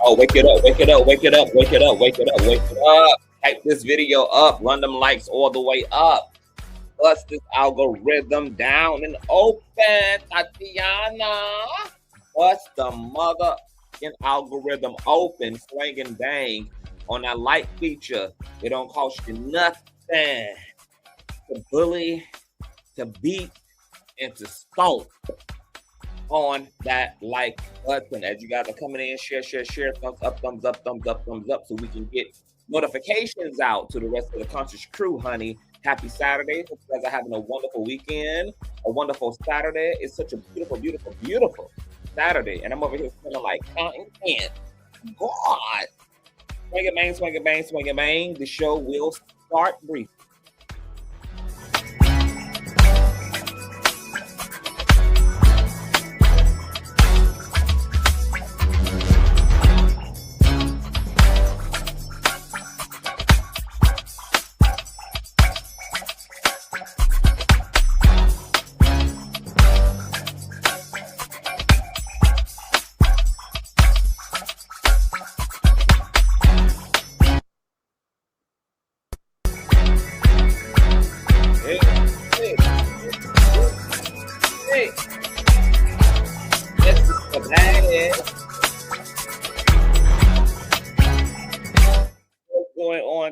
Oh, wake it up, wake it up, wake it up, wake it up, wake it up, wake it up. Type this video up, run them likes all the way up. Bust this algorithm down and open, Tatiana. Bust the motherfucking algorithm open, swing and bang on that like feature. It don't cost you nothing to bully, to beat, and to stomp on that like button. As you guys are coming in, share, thumbs up, thumbs up, thumbs up, thumbs up, so we can get notifications out to the rest of the Conscious crew, honey. Happy Saturday. Hope you guys are having a wonderful weekend, a wonderful Saturday. It's such a beautiful, beautiful, beautiful Saturday. And I'm over here feeling like content. God. Swing it, bang, swing it, bang, swing it, bang. The show will start briefly.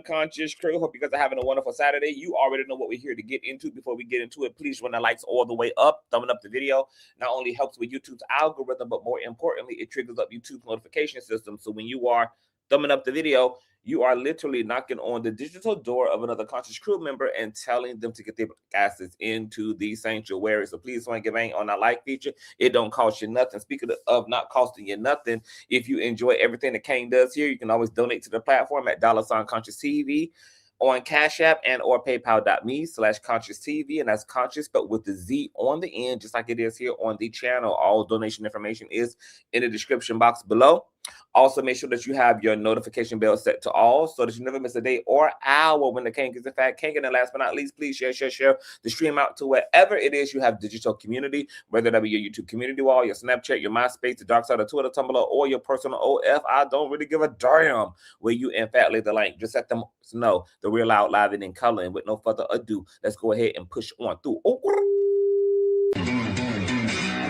Conscious crew, hope you guys are having a wonderful Saturday. You already know what we're here to get into. Before we get into it, please run the likes all the way up, thumbing up the video. Not only helps with YouTube's algorithm, but more importantly, it triggers up YouTube's notification system. So when you are thumbing up the video, you are literally knocking on the digital door of another Conscious crew member and telling them to get their asses into the sanctuary. So please swing a bang on that like feature. It don't cost you nothing. Speaking of not costing you nothing, if you enjoy everything that Kane does here, you can always donate to the platform at $Consciouztv on Cash App and or paypal.me/Consciouztv, and that's conscious but with the Z on the end, just like it is here on the channel. All donation information is in the description box below. Also, make sure that you have your notification bell set to all so that you never miss a day or hour when the King is in fact King. And then last but not least, please share the stream out to wherever it is you have digital community, whether that be your YouTube community wall, your Snapchat, your MySpace, the dark side of Twitter, Tumblr, or your personal OF. I don't really give a damn where you in fact lay the link. Just let them know the real out live and in color. And with no further ado, let's go ahead and push on through.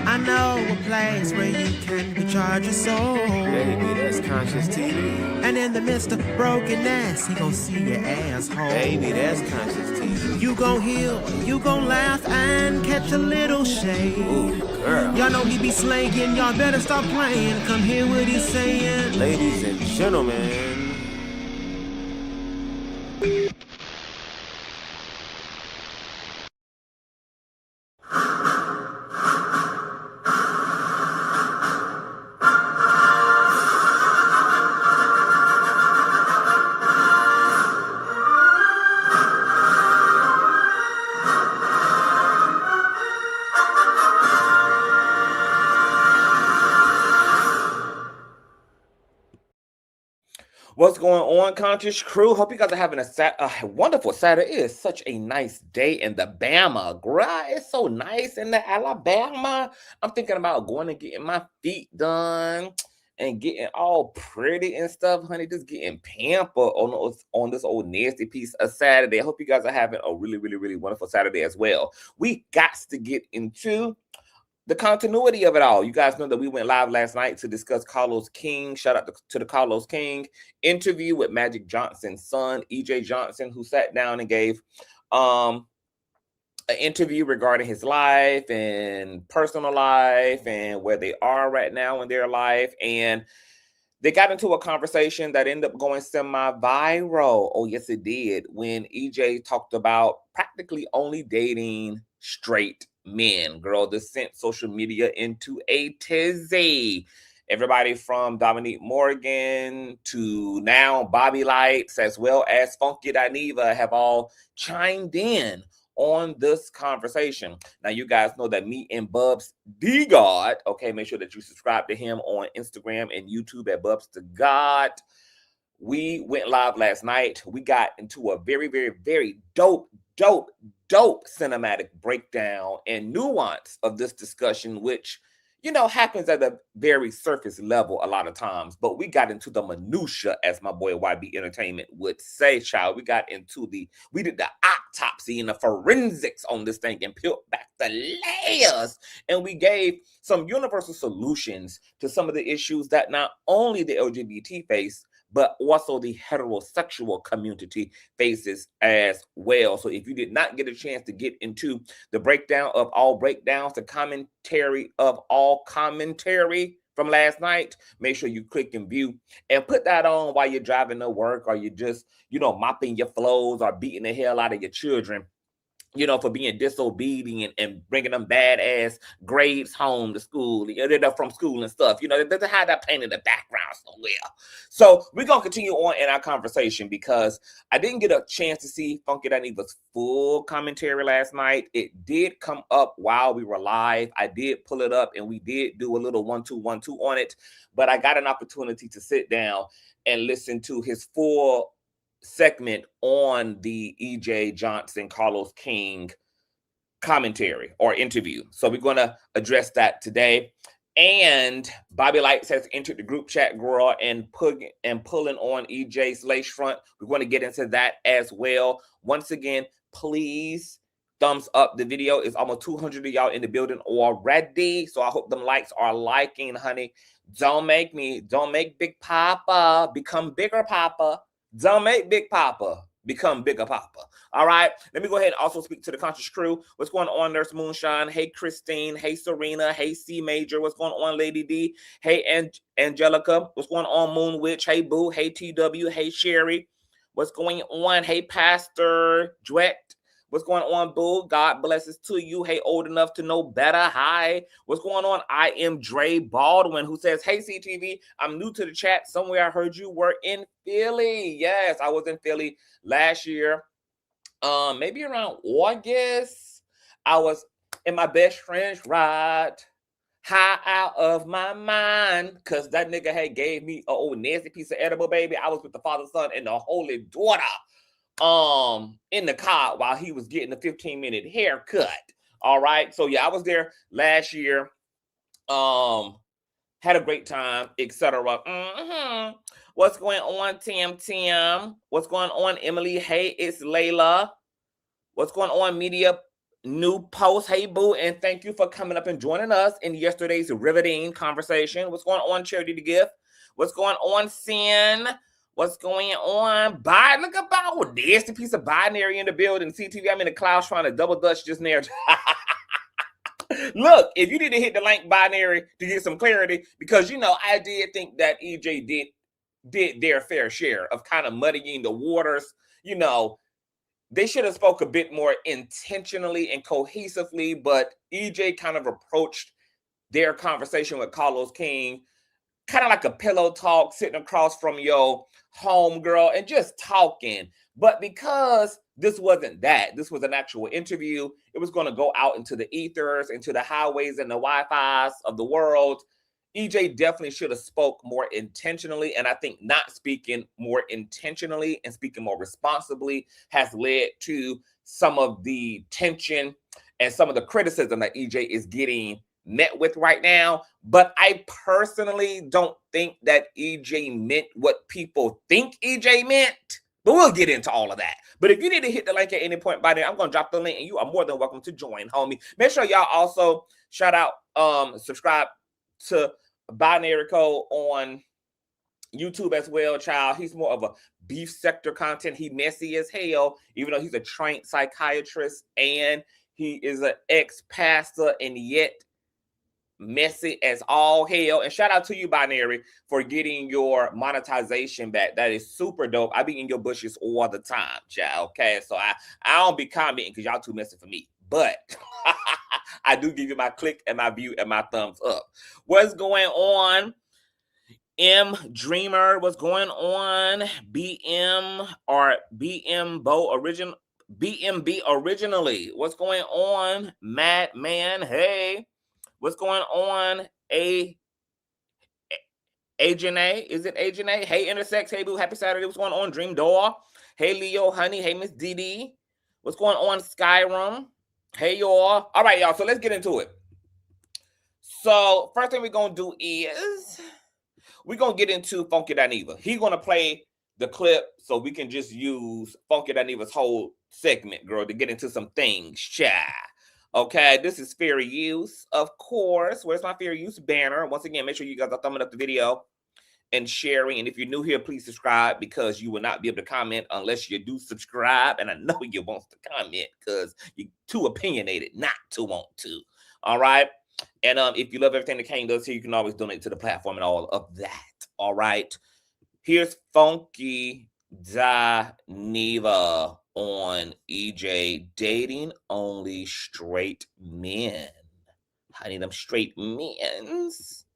I know a place where you can recharge your soul. Baby, that's Consciouztv. And in the midst of brokenness, he gon' see your asshole. Baby, that's Consciouztv. You gon' heal, you gon' laugh and catch a little shade. Ooh, girl. Y'all know he be slaying, y'all better stop playing. Come hear what he's saying. Ladies and gentlemen. What's going on, Conscious crew? Hope you guys are having a wonderful Saturday. It is such a nice day in the Bama, girl. It's so nice in the Alabama. I'm thinking about going and getting my feet done and getting all pretty and stuff, honey. Just getting pampered on this old nasty piece of Saturday. I hope you guys are having a really, really, really wonderful Saturday as well. We got to get into the continuity of it all. You guys know that we went live last night to discuss Carlos King. Shout out to the Carlos King interview with Magic Johnson's son, EJ Johnson, who sat down and gave an interview regarding his life and personal life and where they are right now in their life. And they got into a conversation that ended up going semi-viral. Oh, yes, it did. When EJ talked about practically only dating straight men. Girl, this sent social media into a tizzy. Everybody from Dominique Morgan to now Bobby Lytes, as well as Funky Dineva, have all chimed in on this conversation. Now, you guys know that me and Bubs the God, okay, make sure that you subscribe to him on Instagram and YouTube at Bubs the God. We went live last night. We got into a very, very, very dope cinematic breakdown and nuance of this discussion, which, happens at a very surface level a lot of times, but we got into the minutia, as my boy YB Entertainment would say, child. We did the autopsy and the forensics on this thing and peeled back the layers, and we gave some universal solutions to some of the issues that not only the LGBT face, but also the heterosexual community faces as well. So if you did not get a chance to get into the breakdown of all breakdowns, the commentary of all commentary from last night, make sure you click and view and put that on while you're driving to work, or you're just, mopping your floors or beating the hell out of your children, for being disobedient and bringing them badass grades home to school, from school and stuff. They had that pain in the background somewhere. So we're going to continue on in our conversation, because I didn't get a chance to see Funky Dineva's full commentary last night. It did come up while we were live. I did pull it up and we did do a little 1-2-1-2 on it, but I got an opportunity to sit down and listen to his full segment on the EJ Johnson Carlos King commentary or interview. So we're going to address that today. And Bobby Lytes has entered the group chat, girl, and pulling on EJ's lace front. We're going to get into that as well. Once again, please thumbs up the video. It's almost 200 of y'all in the building already, so I hope them likes are liking, honey. Don't make Big Papa become bigger Papa. Don't make Big Papa become bigger Papa. All right. Let me go ahead and also speak to the Conscious crew. What's going on, Nurse Moonshine? Hey, Christine. Hey, Serena. Hey, C Major. What's going on, Lady D? Hey, Angelica. What's going on, Moon Witch? Hey, Boo. Hey, TW. Hey, Sherry. What's going on? Hey, Pastor Dwet. What's going on, Boo? God blesses to you. Hey, old enough to know better. Hi. What's going on? I am Dre Baldwin, who says, hey, CTV, I'm new to the chat. Somewhere I heard you were in Philly. Yes, I was in Philly last year. Maybe around August. I was in my best friend's ride, high out of my mind, because that nigga had gave me a old nasty piece of edible, baby. I was with the Father, Son, and the Holy Daughter in the car while he was getting a 15-minute haircut. All right. So yeah, I was there last year. Had a great time, etc. What's going on, Tim? What's going on, Emily? Hey, it's Layla. What's going on, Media New Post? Hey, Boo, and thank you for coming up and joining us in yesterday's riveting conversation. What's going on, Charity to Gift? What's going on, Sin? What's going on? Biden, look about nasty piece of binary in the building. CTV, I'm in the clouds trying to double dutch just there. Look, if you need to hit the link binary to get some clarity, because, I did think that EJ did their fair share of kind of muddying the waters. They should have spoke a bit more intentionally and cohesively, but EJ kind of approached their conversation with Carlos King kind of like a pillow talk, sitting across from your homegirl and just talking. But because this wasn't that, this was an actual interview, it was going to go out into the ethers, into the highways and the Wi-Fi's of the world. EJ definitely should have spoke more intentionally, and I think not speaking more intentionally and speaking more responsibly has led to some of the tension and some of the criticism that EJ is getting met with right now. But I personally don't think that EJ meant what people think EJ meant. But we'll get into all of that. But if you need to hit the link at any point by then, I'm going to drop the link and you are more than welcome to join, homie. Make sure y'all also shout out, subscribe to Binary Code on YouTube as well, child. He's more of a beef sector content. He messy as hell, even though he's a trained psychiatrist and he is an ex-pastor, and yet messy as all hell. And shout out to you, Binary, for getting your monetization back. That is super dope. I be in your bushes all the time, child. Okay, so I don't be commenting because y'all too messy for me, but I do give you my click and my view and my thumbs up. What's going on, M Dreamer? What's going on, BM or BM Bo Original? BMB originally? What's going on, Madman? Hey. What's going on, Ajane? Is it Ajane? Hey, Intersex. Hey, Boo. Happy Saturday. What's going on, Dream Door? Hey, Leo, honey. Hey, Miss Didi. What's going on, Skyrim? Hey, y'all. All right, y'all. So let's get into it. So first thing we're gonna do is we're gonna get into Funky Dineva. He's gonna play the clip so we can just use Funky Dineva's whole segment, girl, to get into some things. Okay, this is fair use, of course. Where's my fair use banner? Once again, make sure you guys are thumbing up the video and sharing. And if you're new here, please subscribe, because you will not be able to comment unless you do subscribe. And I know you want to comment because you're too opinionated not to want to. All right. And if you love everything the King does here, you can always donate to the platform and all of that. All right. Here's Funky Dineva on EJ, dating only straight men. I need them straight men's.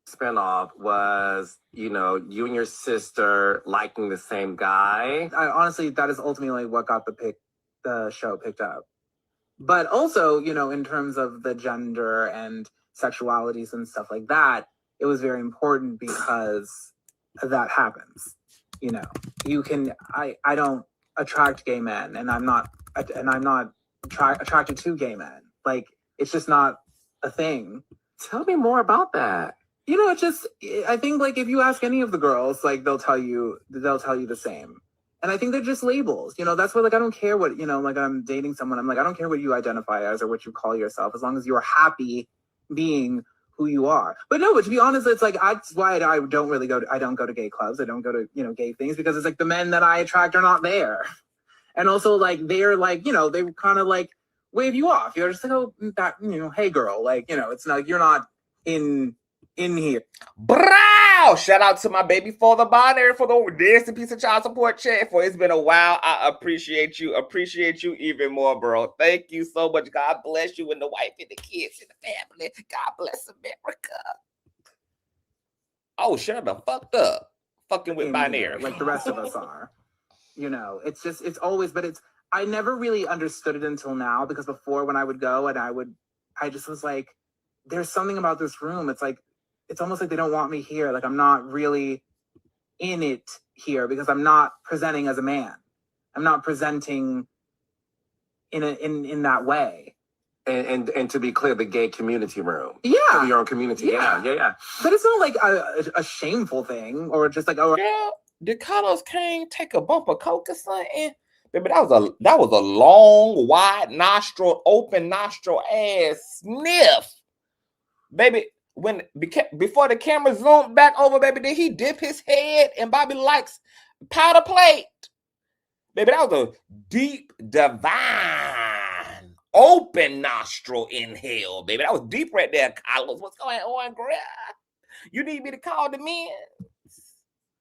Spinoff was, you know, you and your sister liking the same guy. Honestly, that is ultimately what got the show picked up. But also, you know, in terms of the gender and sexualities and stuff like that, it was very important because that happens. You know, you can, I don't attract gay men, and I'm not attracted to gay men. Like, it's just not a thing. Tell me more about that. You know, it's just, I think, like, if you ask any of the girls, like, they'll tell you the same. And I think they're just labels. You know, that's why, like, I don't care what, you know, like, I'm dating someone. I'm like, I don't care what you identify as or what you call yourself, as long as you're happy being who you are. But no, but to be honest, it's like, that's why I don't go to gay clubs. I don't go to, you know, gay things, because it's like the men that I attract are not there. And also, like, they're like, you know, they kind of like wave you off. You're just like, oh, that, you know, hey girl, like, you know, it's not, you're not in here. Brow! Shout out to my baby father binary for the dancing piece of child support check. For it's been a while. I appreciate you even more, bro. Thank you so much. God bless you and the wife and the kids and the family. God bless America. Oh, shut the fucked up. Fucking with binary. Like the rest of us are. You know, it's just, it's always, but it's, I never really understood it until now, because before, when I would go and I just was like, there's something about this room. It's like, it's almost like they don't want me here. Like, I'm not really in it here, because I'm not presenting as a man. I'm not presenting in that way. And to be clear, the gay community room. Yeah. Your own community. Yeah. But it's not like a shameful thing, or just like, oh, girl, did Carlos King take a bump of coke or something? Baby, that was a long, wide nostril, open nostril ass sniff. Baby, before the camera zoomed back over, baby, did he dip his head in Bobby Likes powder plate? Baby, that was a deep, divine, open nostril inhale, baby. That was deep right there, Carlos. What's going on, girl? You need me to call the men?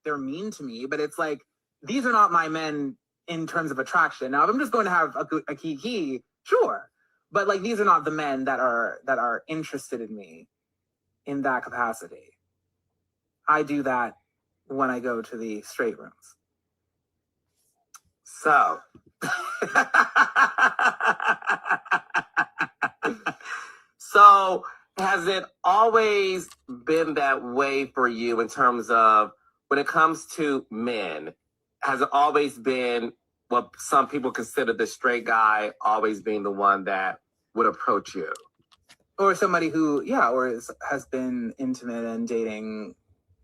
They're mean to me, but it's like, these are not my men in terms of attraction. Now, if I'm just going to have a kiki, sure. But like, these are not the men that are interested in me in that capacity. I do that when I go to the straight rooms. So, so has it always been that way for you in terms of when it comes to men? Has it always been what some people consider the straight guy always being the one that would approach you? Or somebody who, yeah, or has been intimate and dating,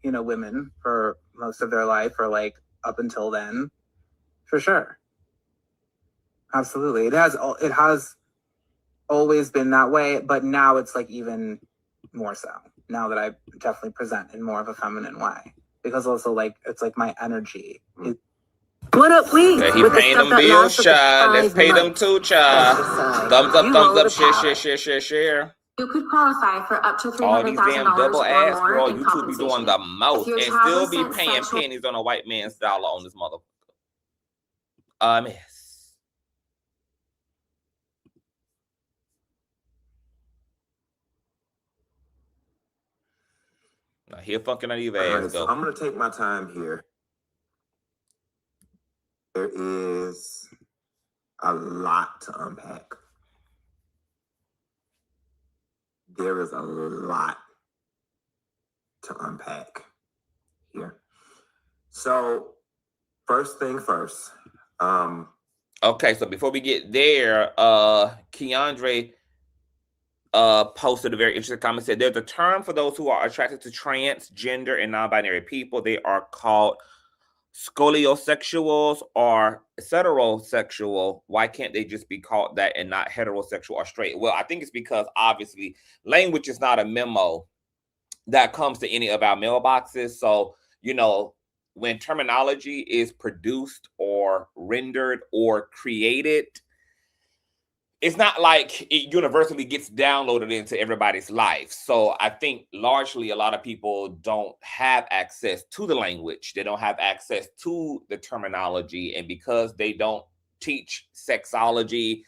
you know, women for most of their life, or like up until then, for sure. Absolutely. It has always been that way, but now it's like even more so. Now that I definitely present in more of a feminine way, because also like, it's like my energy. What up, we? Yeah, he paying them bills, child. Let's pay them too, child. Thumbs up, share. You could qualify for up to $300,000 all these damn double ass, or girl. more in YouTube be doing the most and If still you're be having paying sexual- pennies on a white man's dollar on this motherfucker. Yes. Now here fucking Dineva ass Right, so go. I'm gonna take my time here. There is a lot to unpack. There is a lot to unpack here. So, first thing first, Okay, so before we get there, Keandre posted a very interesting comment. Said there's a term for those who are attracted to transgender and non-binary people. They are called scoliosexuals or heterosexual. Why can't they just be called that and not heterosexual or straight? Well, I think it's because obviously language is not a memo that comes to any of our mailboxes. So, you know, when terminology is produced or rendered or created, it's not like it universally gets downloaded into everybody's life. So I think largely a lot of people don't have access to the language. They don't have access to the terminology. And because they don't teach sexology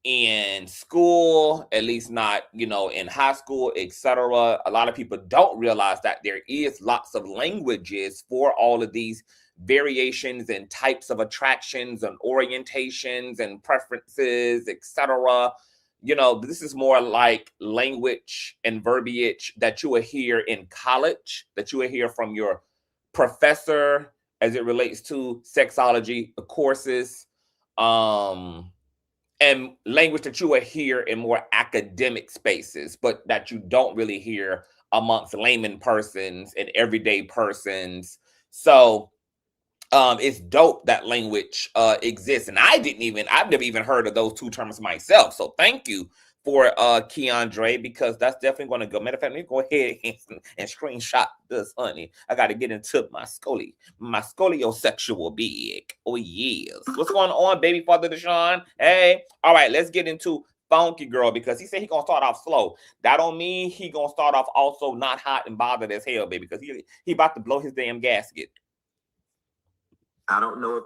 in school, at least not, you know, in high school, etc., a lot of people don't realize that there is lots of languages for all of these variations and types of attractions and orientations and preferences, etc. You know, this is more like language and verbiage that you will hear in college, that you will hear from your professor as it relates to sexology courses, and language that you will hear in more academic spaces, but that you don't really hear amongst layman persons and everyday persons. So it's dope that language exists. And I've never even heard of those two terms myself. So thank you for Keandre, because that's definitely going to go. Matter of fact, let me go ahead and screenshot this, honey. I got to get into my scoliosexual big. Oh yes. What's going on, baby father Deshaun? Hey, all right, let's get into Funky Girl, because he said he gonna start off slow. That don't mean he gonna start off also not hot and bothered as hell, baby, because he about to blow his damn gasket. I don't know if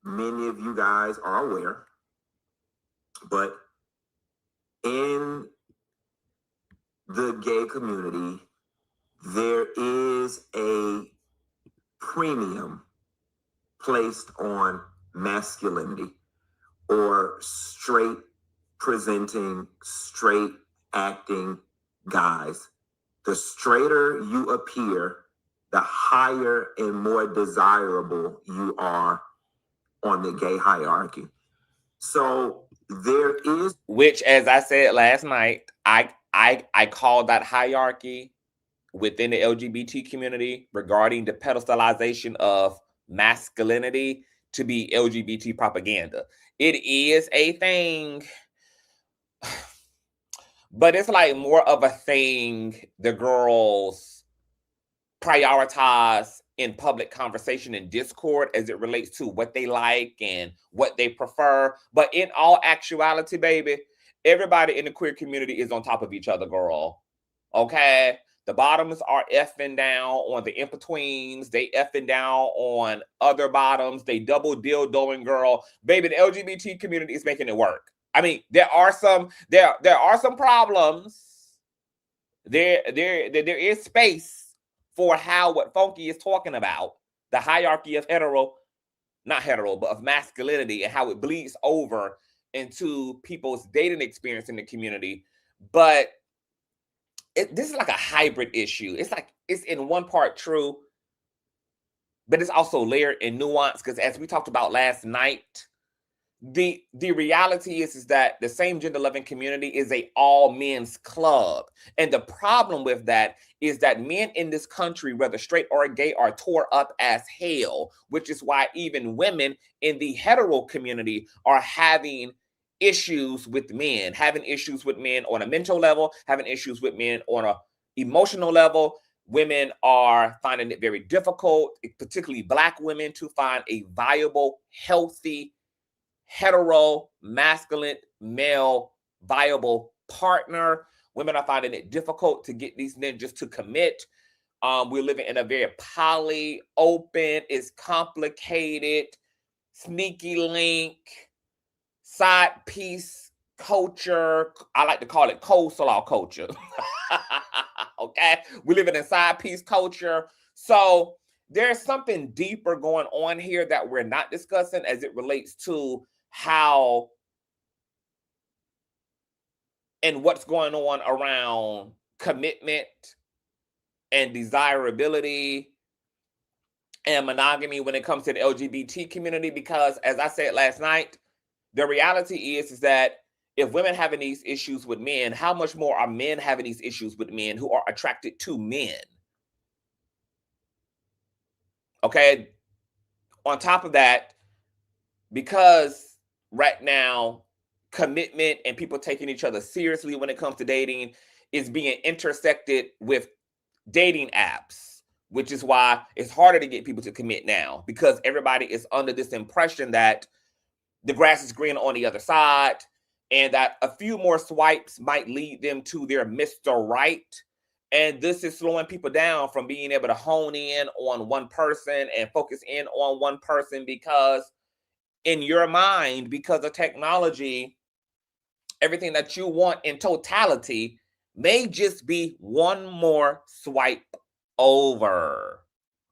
many of you guys are aware, but in the gay community, there is a premium placed on masculinity, or straight presenting, straight acting guys. The straighter you appear, the higher and more desirable you are on the gay hierarchy. So there is, which, as I said last night, I call that hierarchy within the LGBT community regarding the pedestalization of masculinity to be LGBT propaganda. It is a thing, but it's like more of a thing the girls prioritize in public conversation and discord as it relates to what they like and what they prefer. But in all actuality, baby, everybody in the queer community is on top of each other, girl. Okay? The bottoms are effing down on the in-betweens. They effing down on other bottoms. They double dildoing, girl. Baby, the LGBT community is making it work. I mean, there are some problems. There is space for what Funky is talking about, the hierarchy of of masculinity, and how it bleeds over into people's dating experience in the community. But this is like a hybrid issue. It's like it's in one part true, but it's also layered in nuance, because as we talked about last night, the reality is that the same gender loving community is a all men's club. And the problem with that is that men in this country, whether straight or gay, are tore up as hell, which is why even women in the hetero community are having issues with men, on a mental level, having issues with men on a emotional level. Women are finding it very difficult, particularly Black women, to find a viable, healthy, hetero, masculine, male, viable partner. Women are finding it difficult to get these ninjas to commit. We're living in a very poly, open, it's complicated, sneaky link, side piece culture. I like to call it coleslaw culture. Okay? We're living in side piece culture. So there's something deeper going on here that we're not discussing as it relates to how and what's going on around commitment and desirability and monogamy when it comes to the LGBT community, because as I said last night, the reality is that if women having these issues with men, how much more are men having these issues with men who are attracted to men? Okay. On top of that, because right now, commitment and people taking each other seriously when it comes to dating is being intersected with dating apps, which is why it's harder to get people to commit now, because everybody is under this impression that the grass is green on the other side, and that a few more swipes might lead them to their Mr. Right. And this is slowing people down from being able to hone in on one person and focus in on one person, because in your mind, because of technology, everything that you want in totality may just be one more swipe over.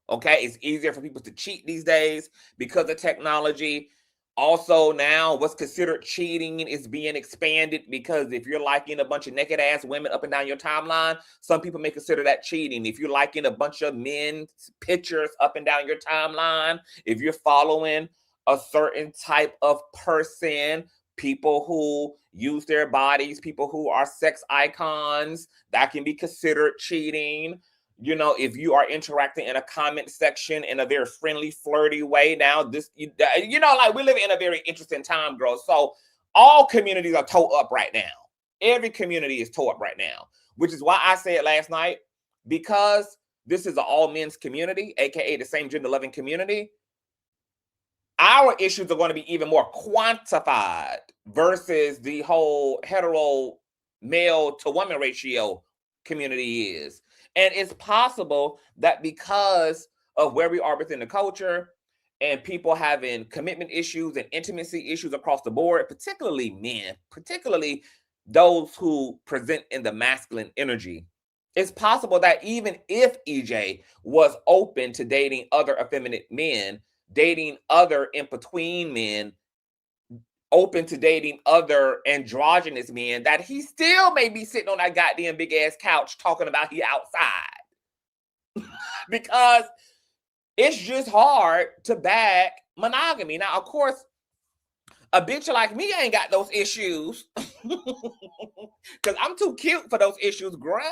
Okay, it's easier for people to cheat these days because of technology. Also, now what's considered cheating is being expanded, because if you're liking a bunch of naked ass women up and down your timeline, some people may consider that cheating. If you're liking a bunch of men's pictures up and down your timeline, if you're following a certain type of person, people who use their bodies, people who are sex icons, that can be considered cheating. You know, if you are interacting in a comment section in a very friendly, flirty way, now this, you know, like we live in a very interesting time, girls. So all communities are towed up right now. Every community is towed up right now, which is why I said last night, because this is an all men's community, aka the same gender loving community, our issues are going to be even more quantified versus the whole hetero male to woman ratio community is. And it's possible that because of where we are within the culture and people having commitment issues and intimacy issues across the board, particularly men, particularly those who present in the masculine energy, it's possible that even if EJ was open to dating other effeminate men, dating other in-between men, open to dating other androgynous men, that he still may be sitting on that goddamn big ass couch talking about he outside. Because it's just hard to back monogamy. Now, of course, a bitch like me ain't got those issues. Because I'm too cute for those issues, girl.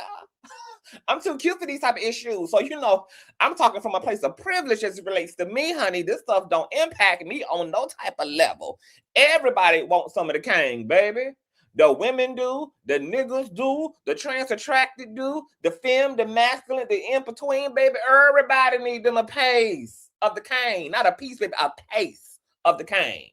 I'm too cute for these type of issues. So, you know, I'm talking from a place of privilege as it relates to me, honey. This stuff don't impact me on no type of level. Everybody wants some of the king, baby. The women do, the niggas do, the trans attracted do, the femme, the masculine, the in-between, baby. Everybody need them a piece of the cane. Not a piece, baby, a piece of the cane.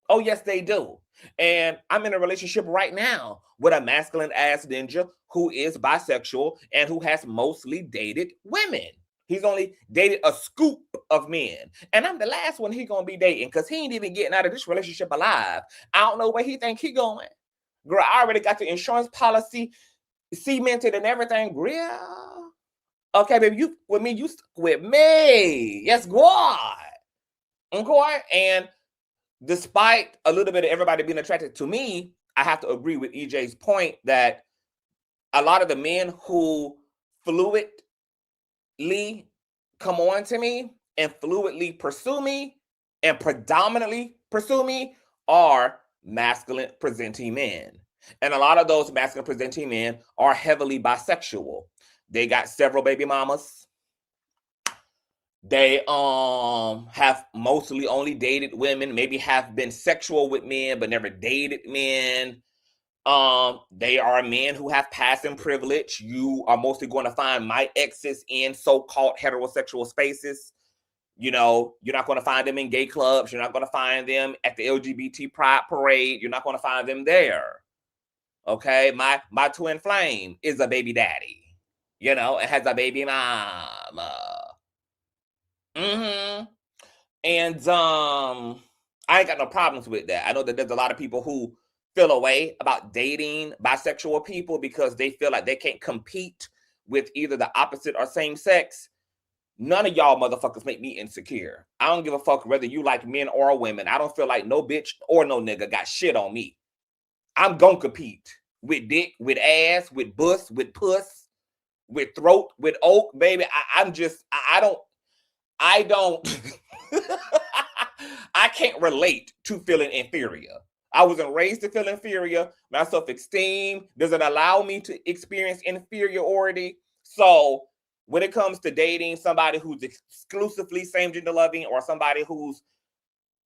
Oh, yes, they do. And I'm in a relationship right now with a masculine ass ninja who is bisexual and who has mostly dated women. He's only dated a scoop of men. And I'm the last one he gonna be dating, because he ain't even getting out of this relationship alive. I don't know where he think he going. Girl, I already got the insurance policy cemented and everything. Girl. Okay, baby, you with me, you stuck with me. Yes, God. Okay, and despite a little bit of everybody being attracted to me, I have to agree with EJ's point that a lot of the men who fluidly come on to me and fluidly pursue me and predominantly pursue me are masculine presenting men. And a lot of those masculine presenting men are heavily bisexual. They got several baby mamas. They have mostly only dated women, maybe have been sexual with men, but never dated men. They are men who have passing privilege. You are mostly going to find my exes in so-called heterosexual spaces. You know, you're not going to find them in gay clubs. You're not going to find them at the LGBT pride parade. You're not going to find them there. Okay, my twin flame is a baby daddy, you know, and has a baby mama. And I ain't got no problems with that. I know that there's a lot of people who feel a way about dating bisexual people because they feel like they can't compete with either the opposite or same sex. None of y'all motherfuckers make me insecure. I don't give a fuck whether you like men or women. I don't feel like no bitch or no nigga got shit on me. I'm gonna compete with dick, with ass, with bus, with puss, with throat, with oak, baby. I don't, I can't relate to feeling inferior. I wasn't raised to feel inferior. My self-esteem doesn't allow me to experience inferiority. So when it comes to dating somebody who's exclusively same-gender loving, or somebody who's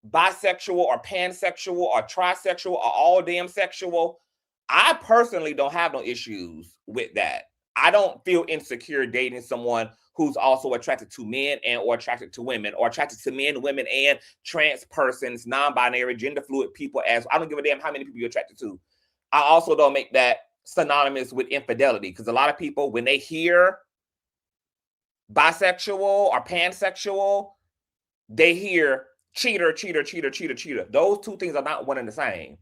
bisexual or pansexual or trisexual or all damn sexual, I personally don't have no issues with that. I don't feel insecure dating someone who's also attracted to men and or attracted to women, or attracted to men, women, and trans persons, non-binary, gender fluid people. As I don't give a damn how many people you're attracted to. I also don't make that synonymous with infidelity, because a lot of people, when they hear bisexual or pansexual, they hear cheater, cheater, cheater, cheater, cheater. Those two things are not one and the same.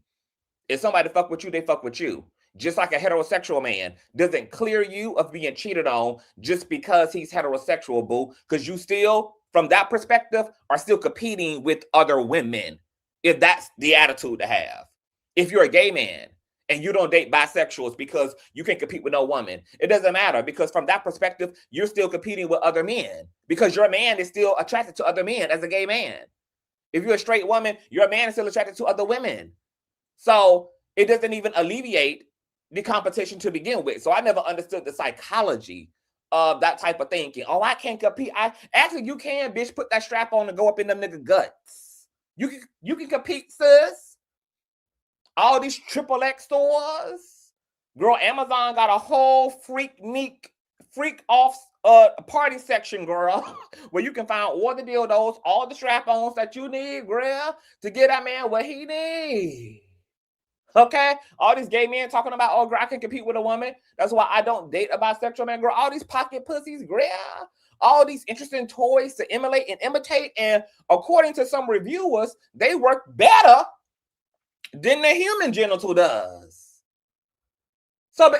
If somebody fuck with you, they fuck with you. Just like a heterosexual man doesn't clear you of being cheated on just because he's heterosexual, boo. Because you still, from that perspective, are still competing with other women. If that's the attitude to have. If you're a gay man and you don't date bisexuals because you can't compete with no woman, it doesn't matter, because from that perspective, you're still competing with other men, because your man is still attracted to other men as a gay man. If you're a straight woman, your man is still attracted to other women. So it doesn't even alleviate the competition to begin with. So I never understood the psychology of that type of thinking. Oh, I can't compete. Actually, you can, bitch. Put that strap on and go up in them nigga guts. You can compete, sis. All these XXX stores. Girl, Amazon got a whole freak off party section, girl, where you can find all the dildos, all the strap-ons that you need, girl, to get that man what he needs. Okay? All these gay men talking about, oh, girl, I can compete with a woman. That's why I don't date a bisexual man, girl. All these pocket pussies, girl. All these interesting toys to emulate and imitate. And according to some reviewers, they work better than the human genital does. So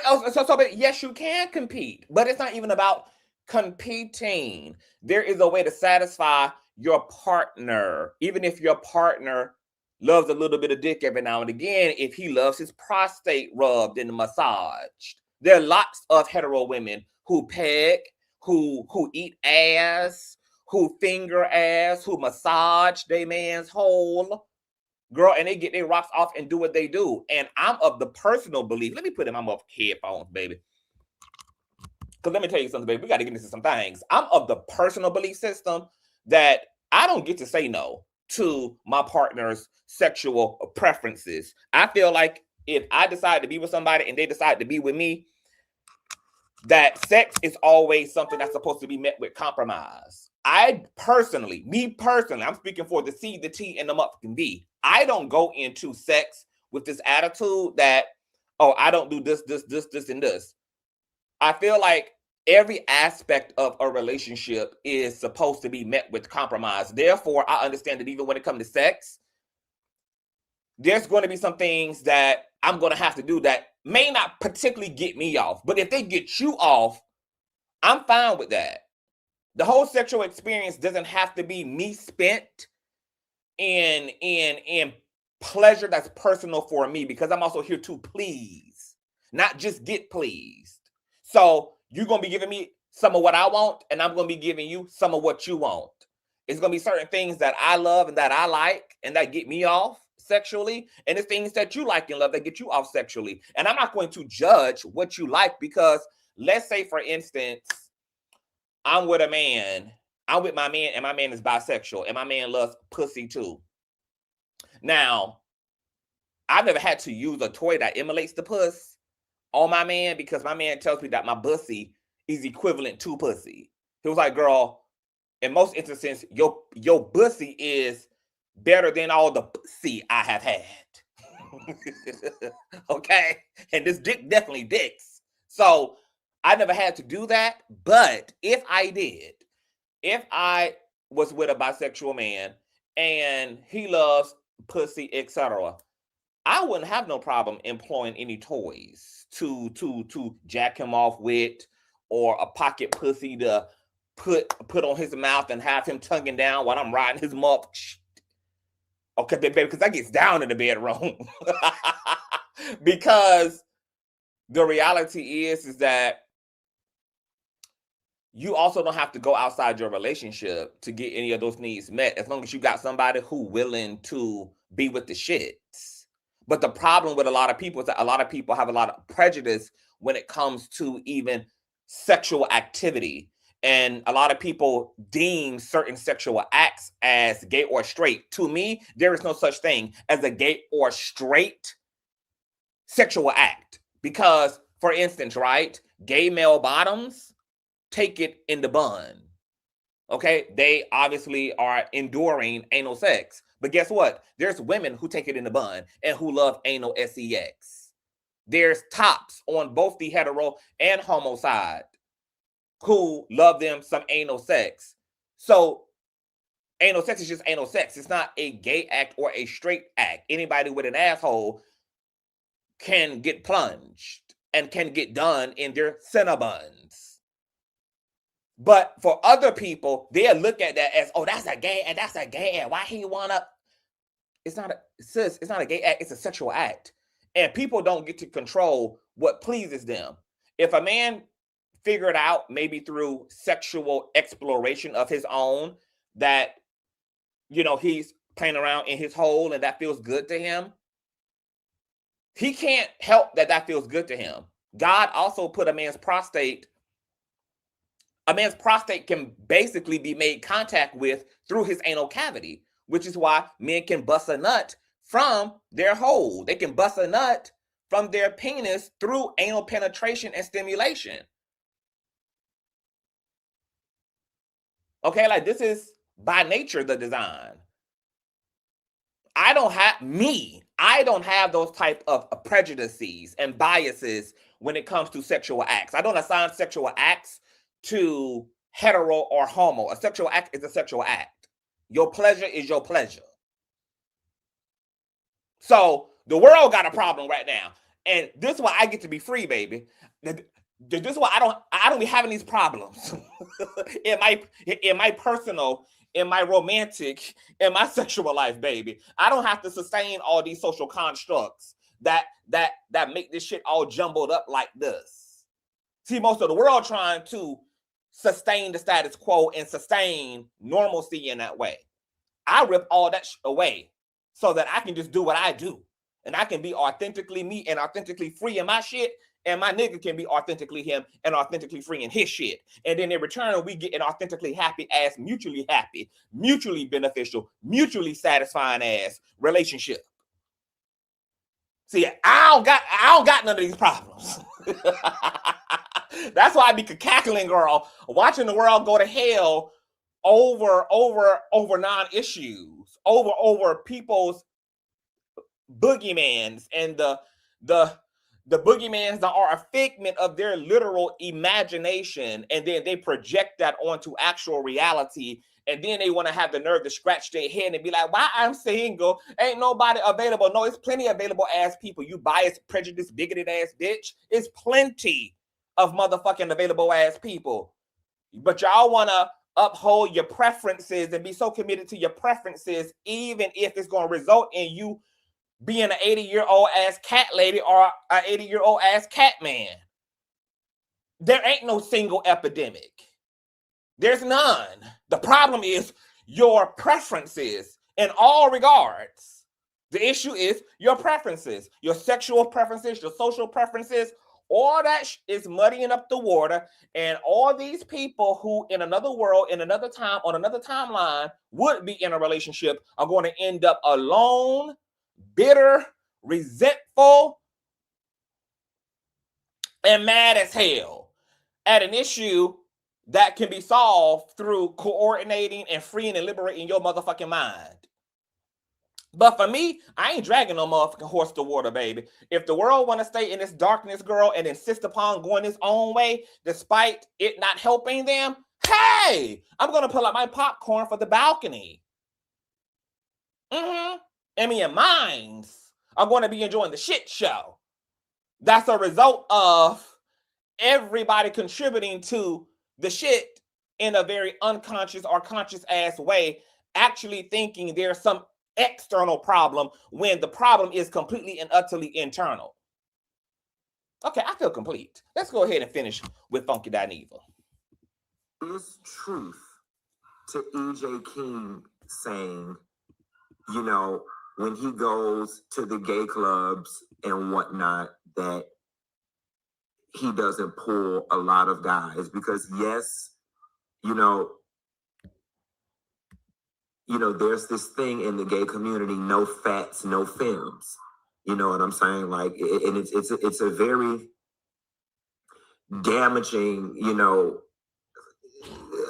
yes, you can compete, but it's not even about competing. There is a way to satisfy your partner, even if your partner loves a little bit of dick every now and again, if he loves his prostate rubbed and massaged. There are lots of hetero women who peg, who eat ass, who finger ass, who massage their man's hole, girl, and they get their rocks off and do what they do. And I'm of the personal belief, let me put in my headphones, baby. Because let me tell you something, baby, we got to get into some things. I'm of the personal belief system that I don't get to say no to my partner's sexual preferences. I feel like if I decide to be with somebody and they decide to be with me, that sex is always something that's supposed to be met with compromise. Me personally, I'm speaking for the C, the T, and the motherfucking B. I don't go into sex with this attitude that, oh, I don't do this, and this. I feel like every aspect of a relationship is supposed to be met with compromise. Therefore, I understand that even when it comes to sex, there's going to be some things that I'm going to have to do that may not particularly get me off. But if they get you off, I'm fine with that. The whole sexual experience doesn't have to be me spent in pleasure that's personal for me, because I'm also here to please, not just get pleased. So you're going to be giving me some of what I want, and I'm going to be giving you some of what you want. It's going to be certain things that I love and that I like and that get me off sexually, and it's things that you like and love that get you off sexually. And I'm not going to judge what you like, because let's say, for instance, I'm with my man, and my man is bisexual, and my man loves pussy too. Now, I've never had to use a toy that emulates the puss on my man, because my man tells me that my bussy is equivalent to pussy. He was like, girl, in most instances, your bussy is better than all the pussy I have had. Okay? And this dick definitely dicks. So I never had to do that. But if I was with a bisexual man and he loves pussy, etc., I wouldn't have no problem employing any toys to jack him off with, or a pocket pussy to put on his mouth and have him tonguing down while I'm riding his mop. Okay, baby, because that gets down in the bedroom. Because the reality is that you also don't have to go outside your relationship to get any of those needs met, as long as you got somebody who willing to be with the shits. But the problem with a lot of people is that a lot of people have a lot of prejudice when it comes to even sexual activity. And a lot of people deem certain sexual acts as gay or straight. To me, there is no such thing as a gay or straight sexual act. Because, for instance, right, gay male bottoms take it in the bun. Okay, they obviously are enduring anal sex. But guess what? There's women who take it in the bun and who love anal sex. There's tops on both the hetero and homo side who love them some anal sex. So anal sex is just anal sex. It's not a gay act or a straight act. Anybody with an asshole can get plunged and can get done in their Cinnabons. But for other people, they'll look at that as, oh, that's a gay act. That's a gay act. Why he wanna? It's not a gay act. It's a sexual act. And people don't get to control what pleases them. If a man figured out, maybe through sexual exploration of his own, that, you know, he's playing around in his hole and that feels good to him, he can't help that feels good to him. God also put a man's prostate can basically be made contact with through his anal cavity, which is why men can bust a nut from their hole. They can bust a nut from their penis through anal penetration and stimulation. Okay, like this is by nature the design. I don't have those type of prejudices and biases when it comes to sexual acts. I don't assign sexual acts to hetero or homo. A sexual act is a sexual act. Your pleasure is your pleasure. So the world got a problem right now. And this is why I get to be free, baby. This is why I don't be having these problems in my personal, in my romantic, in my sexual life, baby. I don't have to sustain all these social constructs that make this shit all jumbled up like this. See, most of the world trying to sustain the status quo and sustain normalcy in that way. I rip all that away so that I can just do what I do. And I can be authentically me and authentically free in my shit. And my nigga can be authentically him and authentically free in his shit. And then in return, we get an authentically happy ass, mutually beneficial, mutually satisfying ass relationship. See, I don't got none of these problems. That's why I be cackling, girl, watching the world go to hell over non-issues, over people's boogeymans, and the boogeymans that are a figment of their literal imagination, and then they project that onto actual reality, and then they want to have the nerve to scratch their head and be like, why I'm single? Ain't nobody available. No, it's plenty available ass people. You biased, prejudiced, bigoted ass bitch. It's plenty of motherfucking available ass people. But y'all want to uphold your preferences and be so committed to your preferences, even if it's going to result in you being an 80-year-old ass cat lady or an 80-year-old ass cat man. There ain't no single epidemic. There's none. The problem is your preferences in all regards. The issue is your preferences, your sexual preferences, your social preferences. All that is muddying up the water, and all these people who in another world, in another time, on another timeline would be in a relationship are going to end up alone, bitter, resentful, and mad as hell at an issue that can be solved through coordinating and freeing and liberating your motherfucking mind. But for me, I ain't dragging no motherfucking horse to water, baby. If the world want to stay in this darkness, girl, and insist upon going its own way, despite it not helping them, hey, I'm going to pull out my popcorn for the balcony. And me and mines are going to be enjoying the shit show. That's a result of everybody contributing to the shit in a very unconscious or conscious ass way, actually thinking there's some external problem when the problem is completely and utterly internal. Okay, I feel complete. Let's go ahead and finish with Funky Dineva. is truth to EJ King saying, you know, when he goes to the gay clubs and whatnot, that he doesn't pull a lot of guys? Because yes, you know, there's this thing in the gay community: no fats, no films. You know what I'm saying? Like, and it's a very damaging,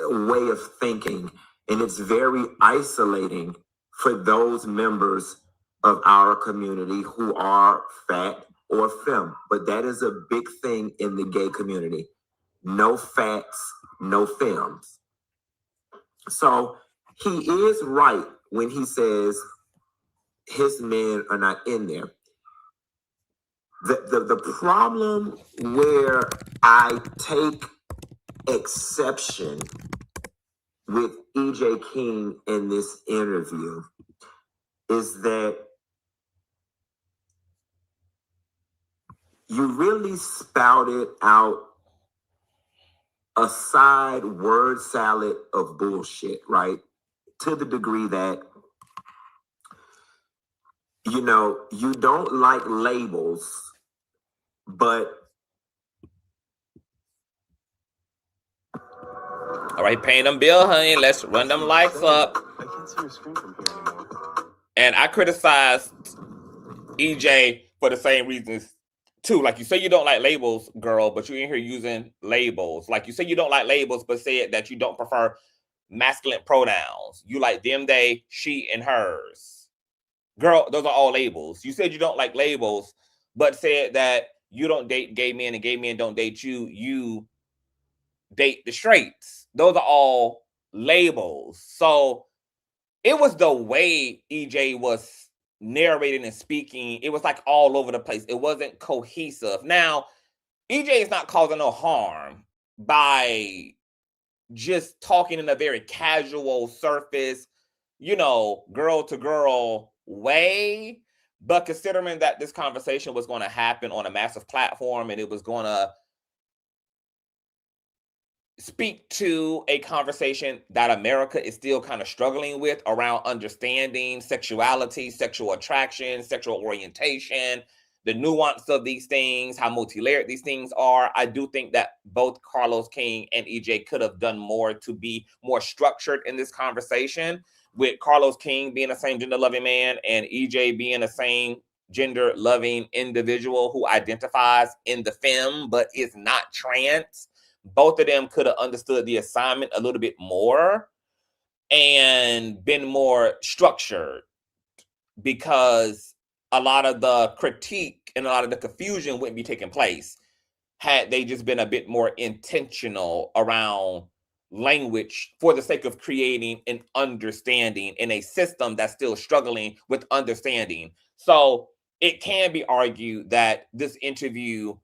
way of thinking, and it's very isolating for those members of our community who are fat or femme. But that is a big thing in the gay community: no fats, no femmes. So he is right when he says his men are not in there. The problem where I take exception with EJ King in this interview is that you really spouted out a side word salad of bullshit, right? To the degree that, you don't like labels, but... All right, paying them bill, honey. Let's run them lights up. I can't see your screen from here anymore. And I criticized EJ for the same reasons too. Like, you say you don't like labels, girl, but you're in here using labels. Like, you say you don't like labels, but said that you don't prefer masculine pronouns. You like them, they, she, and hers. Girl, those are all labels. You said you don't like labels, but said that you don't date gay men and gay men don't date you. You date the straights. Those are all labels. So it was the way EJ was narrating and speaking. It was like all over the place. It wasn't cohesive. Now, EJ is not causing no harm by just talking in a very casual surface, girl to girl way. But considering that this conversation was going to happen on a massive platform and it was going to speak to a conversation that America is still kind of struggling with around understanding sexuality, sexual attraction, sexual orientation, the nuance of these things, how multi-layered these things are. I do think that both Carlos King and EJ could have done more to be more structured in this conversation, with Carlos King being a same gender loving man and EJ being a same gender loving individual who identifies in the femme but is not trans. Both of them could have understood the assignment a little bit more and been more structured, because a lot of the critique and a lot of the confusion wouldn't be taking place had they just been a bit more intentional around language for the sake of creating an understanding in a system that's still struggling with understanding. So it can be argued that this interview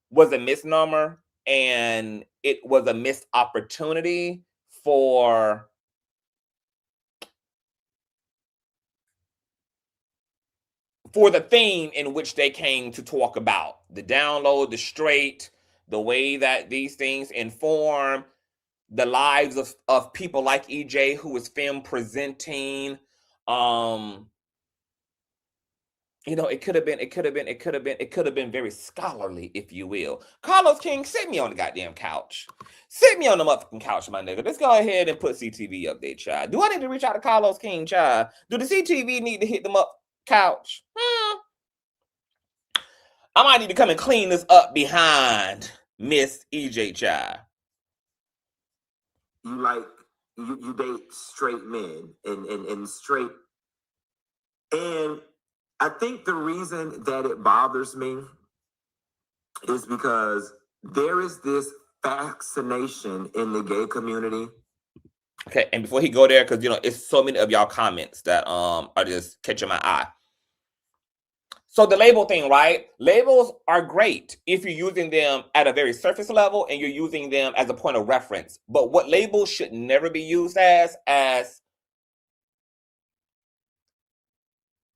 was a misnomer and it was a missed opportunity for the theme in which they came to talk about: the download, the straight, the way that these things inform the lives of people like EJ, who is femme presenting. It could have been very scholarly, if you will. Carlos King, sit me on the goddamn couch. Sit me on the motherfucking couch, my nigga. Let's go ahead and put CTV up there, child. Do I need to reach out to Carlos King, child? Do the CTV need to hit them up couch? I might need to come and clean this up behind Miss EJ, child. You date straight men and straight, and I think the reason that it bothers me is because there is this fascination in the gay community. Okay, and before he go there, because it's so many of y'all comments that are just catching my eye. So the label thing, right? Labels are great if you're using them at a very surface level and you're using them as a point of reference. But what labels should never be used as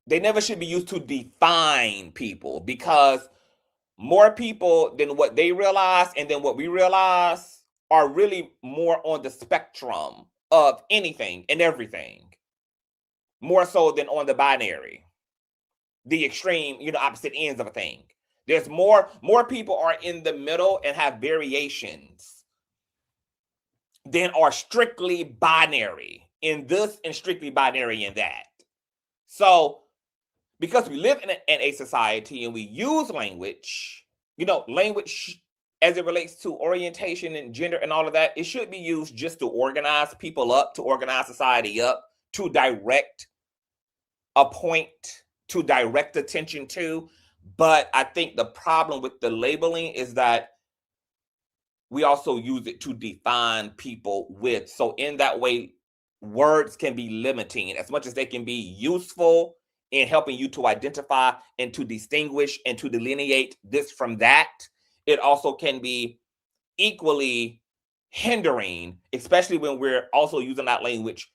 they never should be used to define people, because more people than what they realize and then what we realize are really more on the spectrum of anything and everything, more so than on the binary, the extreme, opposite ends of a thing. There's more people are in the middle and have variations than are strictly binary in this and strictly binary in that. So because we live in a society and we use language, language as it relates to orientation and gender and all of that, it should be used just to organize people up, to organize society up, to direct a point, to direct attention to. But I think the problem with the labeling is that we also use it to define people with. So in that way, words can be limiting as much as they can be useful in helping you to identify and to distinguish and to delineate this from that. It also can be equally hindering, especially when we're also using that language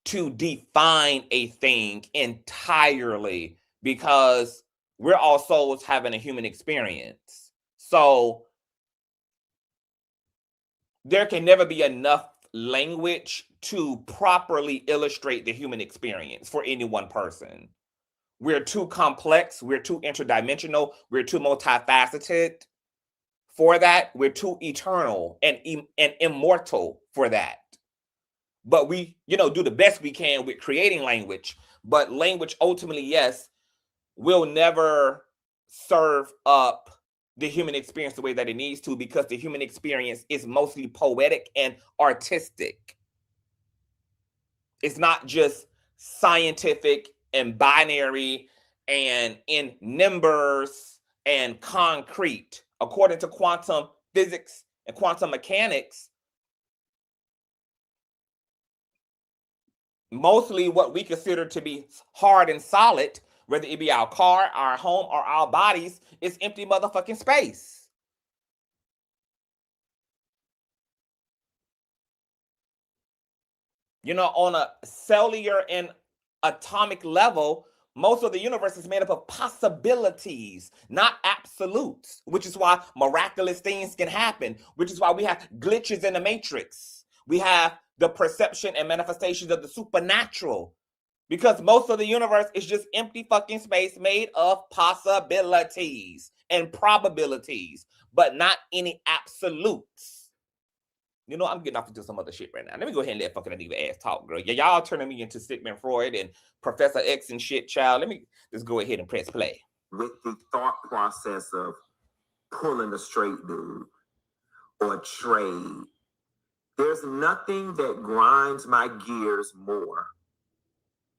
to define a thing entirely, because we're all souls having a human experience. So there can never be enough language to properly illustrate the human experience for any one person. We're too complex. We're too interdimensional. We're too multifaceted for that. We're too eternal and immortal for that. But we, do the best we can with creating language. But language ultimately, yes, will never serve up the human experience the way that it needs to, because the human experience is mostly poetic and artistic. It's not just scientific and binary and in numbers and concrete. According to quantum physics and quantum mechanics, mostly what we consider to be hard and solid, whether it be our car, our home, or our bodies, is empty motherfucking space. On a cellular and atomic level, most of the universe is made up of possibilities, not absolutes, which is why miraculous things can happen, which is why we have glitches in the matrix. We have the perception and manifestations of the supernatural, because most of the universe is just empty fucking space made of possibilities and probabilities, but not any absolutes. I'm getting off into some other shit right now. Let me go ahead and let fucking Dineva ass talk, girl. Yeah, y'all turning me into Sigmund Freud and Professor X and shit, child. Let me just go ahead and press play. With the thought process of pulling a straight dude or trade, there's nothing that grinds my gears more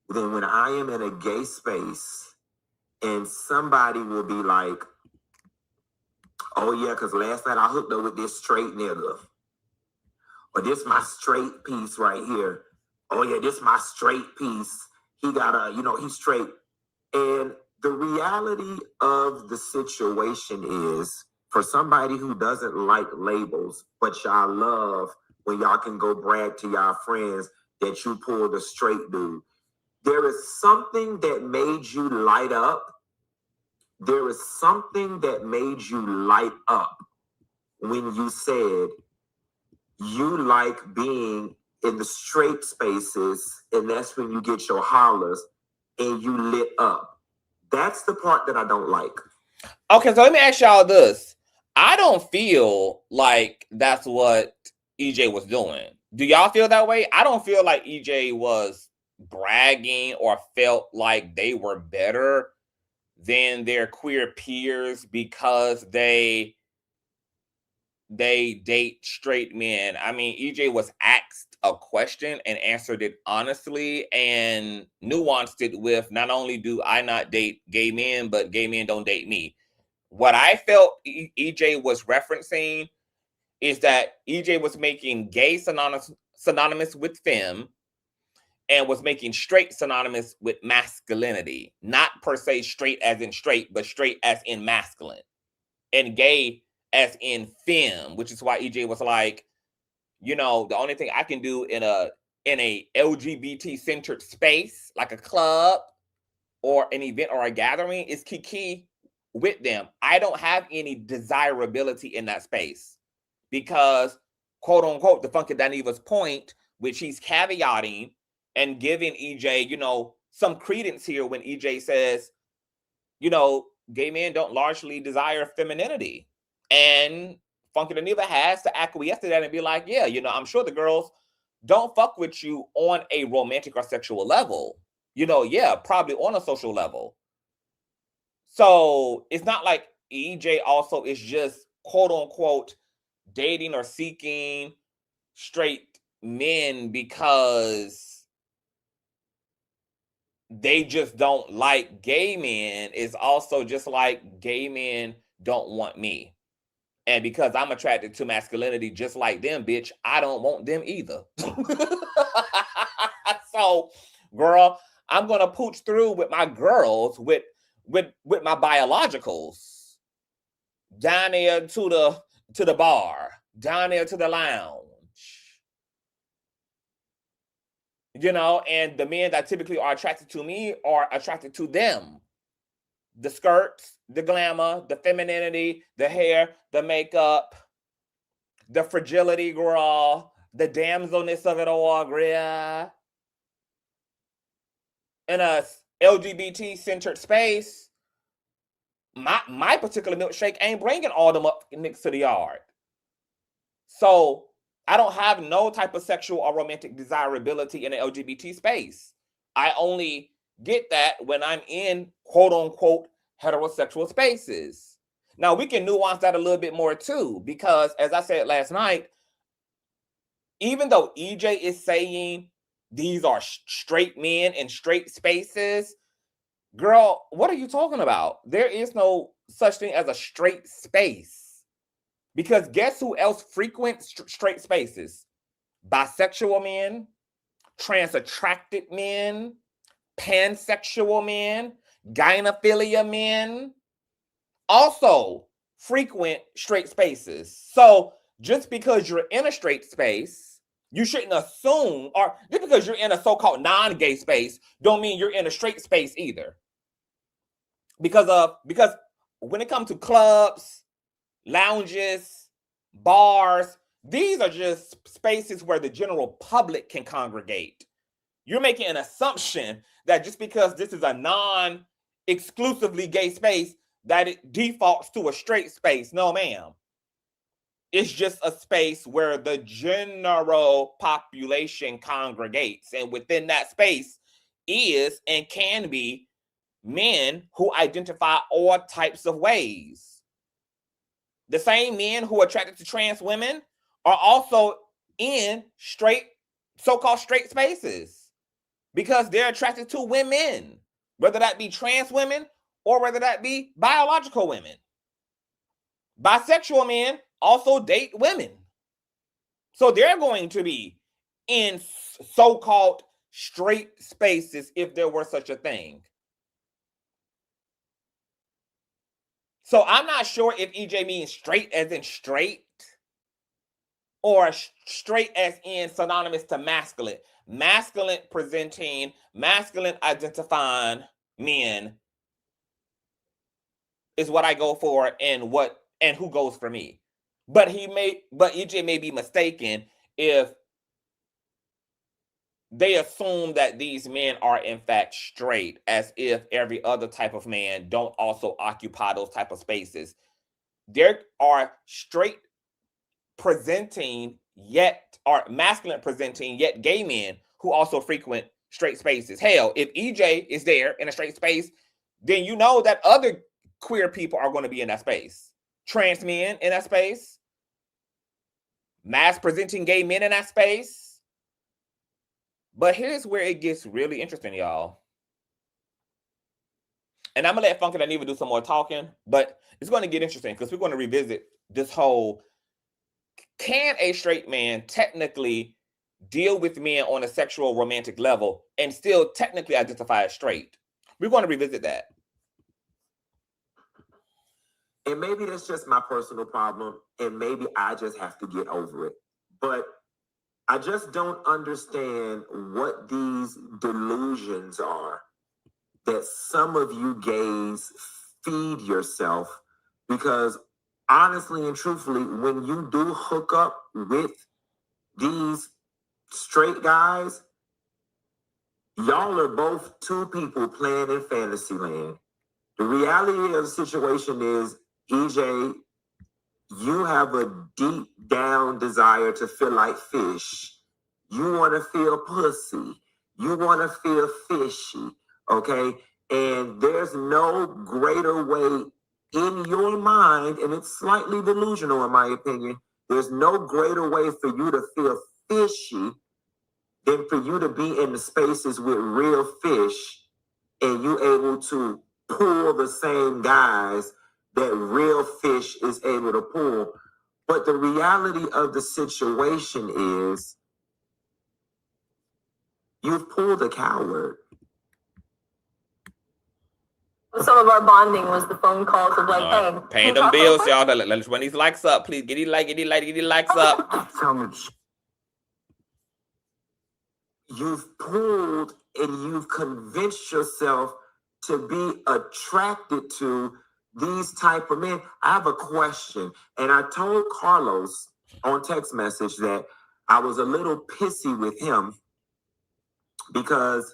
than when I am in a gay space and somebody will be like, oh yeah, because last night I hooked up with this straight nigga. Or this my straight piece right here. Oh yeah, this my straight piece. He got he's straight. And the reality of the situation is, for somebody who doesn't like labels, but y'all love when y'all can go brag to y'all friends that you pulled a straight dude, there is something that made you light up. There is something that made you light up when you said you like being in the straight spaces, and that's when you get your hollers and you lit up. That's the part that I don't like. Okay, so let me ask y'all this. I don't feel like that's what EJ was doing. Do y'all feel that way? I don't feel like EJ was bragging or felt like they were better than their queer peers because they date straight men. I mean, EJ was asked a question and answered it honestly and nuanced it with, not only do I not date gay men, but gay men don't date me. What I felt EJ was referencing is that EJ was making gay synonymous with femme and was making straight synonymous with masculinity. Not per se straight as in straight, but straight as in masculine. And gay as in femme, which is why EJ was like, the only thing I can do in a LGBT centered space, like a club or an event or a gathering, is kiki with them. I don't have any desirability in that space because quote unquote, the Funky Dineva's point, which he's caveating and giving EJ, you know, some credence here when EJ says, you know, gay men don't largely desire femininity. And Funky Dineva has to acquiesce to that and be like, yeah, you know, I'm sure the girls don't fuck with you on a romantic or sexual level. You know, yeah, probably on a social level. So it's not like EJ also is just quote unquote dating or seeking straight men because they just don't like gay men. It's also just like gay men don't want me. And because I'm attracted to masculinity just like them, bitch, I don't want them either. So, girl, I'm gonna pooch through with my girls, with my biologicals, down there to the bar, down there to the lounge. You know, and the men that typically are attracted to me are attracted to them. The skirts, the glamour, the femininity, the hair, the makeup, the fragility, girl, the damselness of it all, girl. In a LGBT-centered space, my particular milkshake ain't bringing all them up niggas to the yard. So I don't have no type of sexual or romantic desirability in the LGBT space. I only get that when I'm in quote-unquote heterosexual spaces. Now, we can nuance that a little bit more too, because as I said last night, even though EJ is saying these are straight men in straight spaces, girl, what are you talking about? There is no such thing as a straight space. Because guess who else frequents straight spaces? Bisexual men, trans-attracted men, pansexual men, gynophilia men also frequent straight spaces. So just because you're in a straight space, you shouldn't assume, or just because you're in a so-called non-gay space, don't mean you're in a straight space either. Because when it comes to clubs, lounges, bars, these are just spaces where the general public can congregate. You're making an assumption that just because this is a non-exclusively gay space, that it defaults to a straight space. No, ma'am. It's just a space where the general population congregates. And within that space is and can be men who identify all types of ways. The same men who are attracted to trans women are also in so-called straight spaces because they're attracted to women, whether that be trans women or whether that be biological women. Bisexual men also date women. So they're going to be in so-called straight spaces if there were such a thing. So I'm not sure if EJ means straight as in straight or straight as in synonymous to masculine. Masculine presenting, masculine identifying men is what I go for and who goes for me. But EJ may be mistaken if they assume that these men are in fact straight, as if every other type of man don't also occupy those type of spaces. There are straight presenting yet, or masculine presenting yet gay men who also frequent straight spaces. Hell, if EJ is there in a straight space, then you know that other queer people are going to be in that space. Trans men in that space, mass presenting gay men in that space. But here's where it gets really interesting, y'all. And I'm going to let Funky Dineva do some more talking, but it's going to get interesting because we're going to revisit this whole, can a straight man technically deal with men on a sexual romantic level and still technically identify as straight? We're going to revisit that. And maybe that's just my personal problem, and maybe I just have to get over it. But I just don't understand what these delusions are that some of you gays feed yourself, because honestly and truthfully, when you do hook up with these straight guys, y'all are both two people playing in fantasy land. The reality of the situation is, EJ, you have a deep down desire to feel like fish. You want to feel pussy. You want to feel fishy, okay? And there's no greater way in your mind, and it's slightly delusional in my opinion, there's no greater way for you to feel fishy than for you to be in the spaces with real fish and you able to pull the same guys that real fish is able to pull. But the reality of the situation is you've pulled a coward. Some of our bonding was the phone calls of like, hey, paying them bills, y'all. Let's run these likes up, please. Get these likes up. Tell me, you've pulled and you've convinced yourself to be attracted to these type of men. I have a question, and I told Carlos on text message that I was a little pissy with him because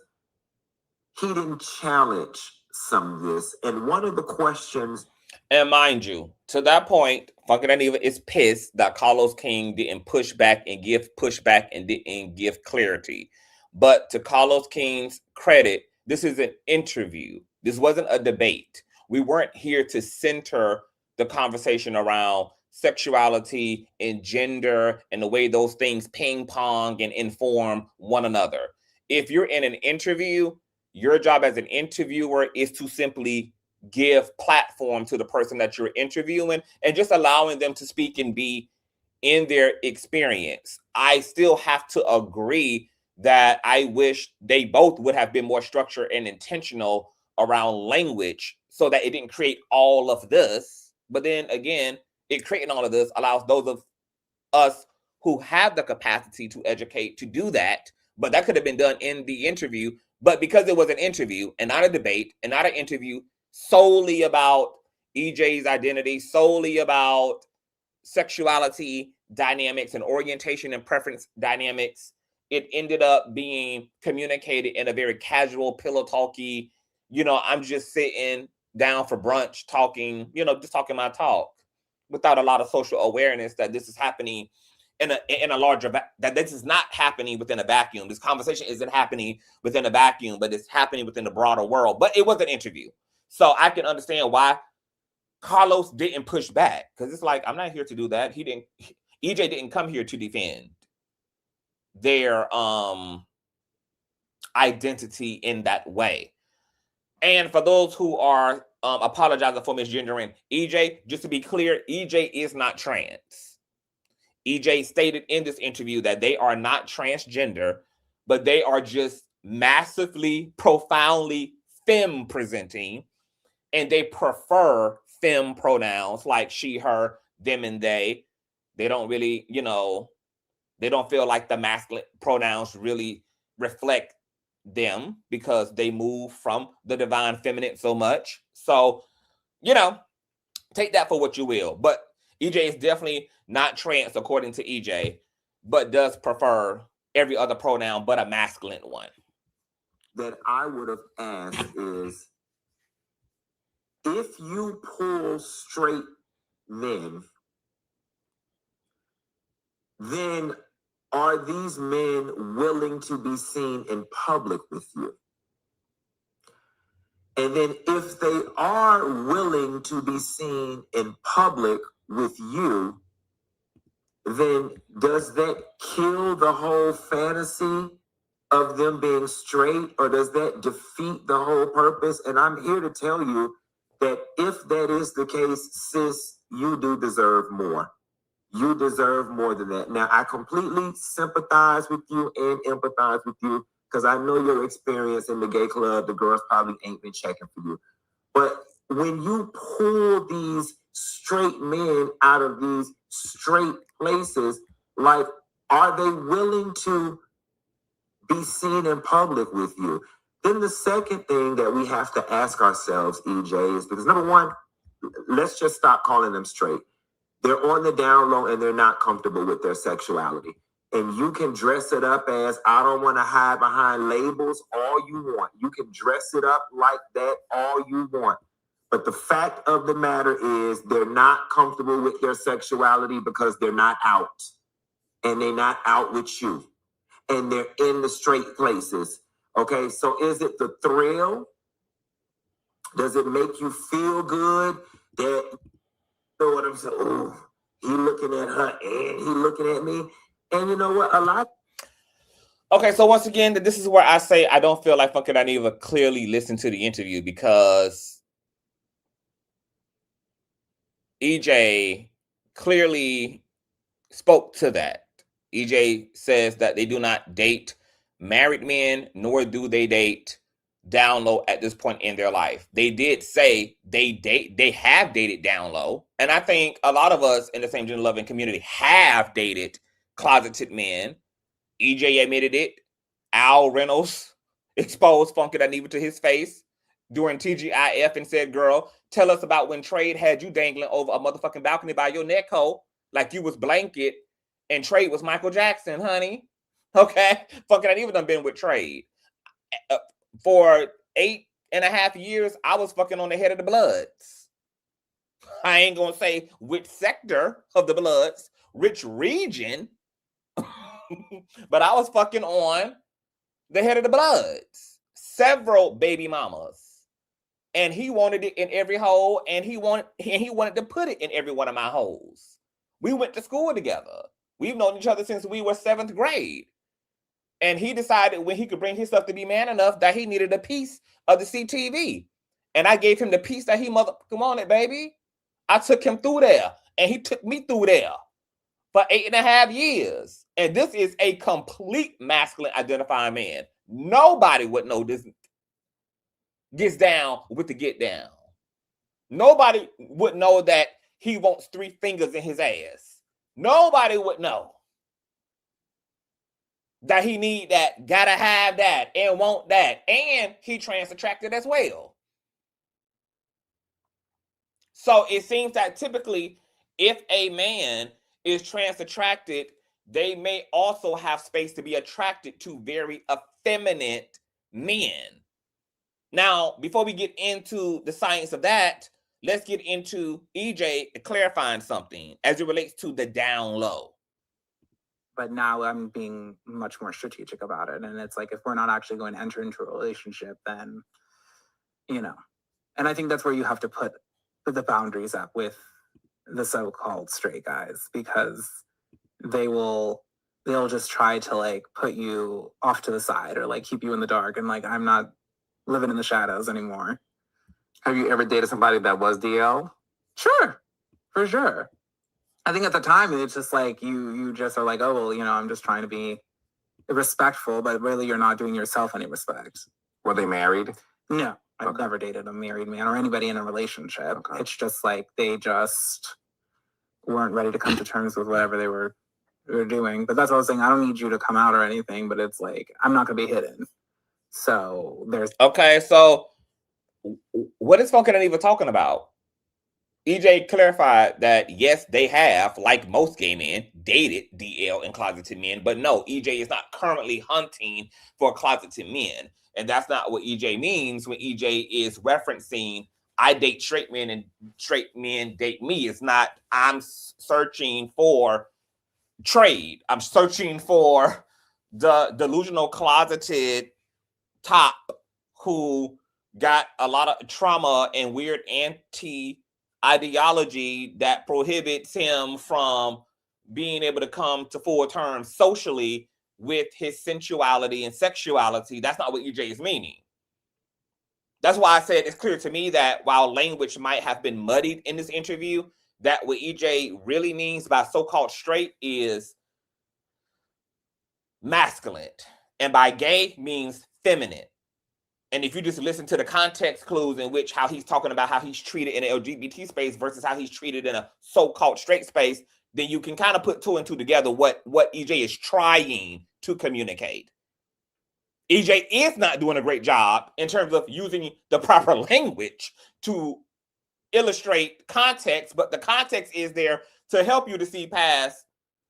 he didn't challenge some of this. And one of the questions, and mind you, to that point, Funky Dineva is pissed that Carlos King didn't push back and give pushback and didn't give clarity. But to Carlos King's credit, this is an interview. This wasn't a debate. We weren't here to center the conversation around sexuality and gender and the way those things ping pong and inform one another. If you're in an interview, your job as an interviewer is to simply give platform to the person that you're interviewing and just allowing them to speak and be in their experience. I still have to agree that I wish they both would have been more structured and intentional around language so that it didn't create all of this. But then again, it creating all of this allows those of us who have the capacity to educate to do that. But that could have been done in the interview. But because it was an interview and not a debate and not an interview solely about EJ's identity, solely about sexuality dynamics and orientation and preference dynamics, it ended up being communicated in a very casual, pillow talky, I'm just sitting down for brunch talking, just talking my talk without a lot of social awareness that this is happening in a larger, that this is not happening within a vacuum. This conversation isn't happening within a vacuum, but it's happening within the broader world. But it was an interview. So I can understand why Carlos didn't push back, because it's like, I'm not here to do that. EJ didn't come here to defend their identity in that way. And for those who are apologizing for misgendering EJ, just to be clear, EJ is not trans. EJ stated in this interview that they are not transgender, but they are just massively, profoundly femme presenting, and they prefer femme pronouns like she, her, them, and they. They don't really, they don't feel like the masculine pronouns really reflect them because they move from the divine feminine so much. So, take that for what you will. But EJ is definitely not trans according to EJ, but does prefer every other pronoun but a masculine one. that I would have asked is, if you pull straight men, then are these men willing to be seen in public with you? And then if they are willing to be seen in public with you, then does that kill the whole fantasy of them being straight, or does that defeat the whole purpose? And I'm here to tell you that if that is the case, sis, you do deserve more. You deserve more than that. Now, I completely sympathize with you and empathize with you, because I know your experience in the gay club, the girls probably ain't been checking for you. But when you pull these straight men out of these straight places, like, are they willing to be seen in public with you? Then the second thing that we have to ask ourselves, EJ, is because number one, let's just stop calling them straight. They're on the down low and they're not comfortable with their sexuality. And you can dress it up as, I don't want to hide behind labels, all you want. You can dress it up like that all you want. But the fact of the matter is they're not comfortable with their sexuality because they're not out. And they're not out with you. And they're in the straight places. Okay, so is it the thrill? Does it make you feel good that, you know what I'm saying? Oh, he looking at her and he looking at me. And you know what? A lot. Okay, so once again, this is where I say I don't feel like Funky Dineva clearly listened to the interview, because EJ clearly spoke to that. EJ says that they do not date married men, nor do they date down low at this point in their life. They did say they have dated down low. And I think a lot of us in the same gender loving community have dated closeted men. EJ admitted it. Al Reynolds exposed Funky Dineva to his face during TGIF and said, girl, tell us about when Trade had you dangling over a motherfucking balcony by your neck hole like you was blanket and Trade was Michael Jackson, honey. Okay? Funky Dineva done been with Trade. For 8.5 years, I was fucking on the head of the Bloods. I ain't gonna say which sector of the Bloods, which region, but I was fucking on the head of the Bloods. Several baby mamas. And he wanted it in every hole, and he wanted to put it in every one of my holes. We went to school together. We've known each other since we were 7th grade. And he decided when he could bring himself to be man enough that he needed a piece of the CTV. And I gave him the piece that he come on it, baby. I took him through there, and he took me through there for 8.5 years. And this is a complete masculine identifying man. Nobody would know this gets down with the get down. Nobody would know that he wants 3 fingers in his ass. Nobody would know that he need that, gotta have that, and want that. And he trans attracted as well. So it seems that typically if a man is trans attracted, they may also have space to be attracted to very effeminate men. Now, before we get into the science of that, let's get into EJ clarifying something as it relates to the down low. But now I'm being much more strategic about it. And it's like, if we're not actually going to enter into a relationship, then, you know. And I think that's where you have to put the boundaries up with the so-called straight guys, because they'll just try to like put you off to the side or like keep you in the dark. And like, I'm not living in the shadows anymore. Have you ever dated somebody that was DL? Sure, for sure. I think at the time it's just like you just are like, oh well, you know, I'm just trying to be respectful, but really you're not doing yourself any respect. Were they married? No, I've never dated a married man or anybody in a relationship. Okay. It's just like they just weren't ready to come to terms with whatever they were doing. But that's what I was saying. I don't need you to come out or anything, but it's like I'm not gonna be hidden. So there's okay. So what is Funky Dineva talking about? EJ clarified that yes, they have, like most gay men, dated DL and closeted men, but no, EJ is not currently hunting for closeted men. And that's not what EJ means when EJ is referencing I date straight men and straight men date me. It's not I'm searching for trade. I'm searching for the delusional closeted top who got a lot of trauma and weird anti-ideology that prohibits him from being able to come to full terms socially with his sensuality and sexuality. That's not what EJ is meaning. That's why I said it's clear to me that while language might have been muddied in this interview, that what EJ really means by so-called straight is masculine. And by gay means feminine. And if you just listen to the context clues in which how he's talking about how he's treated in the LGBT space versus how he's treated in a so-called straight space, then you can kind of put 2 and 2 together what EJ is trying to communicate. EJ is not doing a great job in terms of using the proper language to illustrate context, but the context is there to help you to see past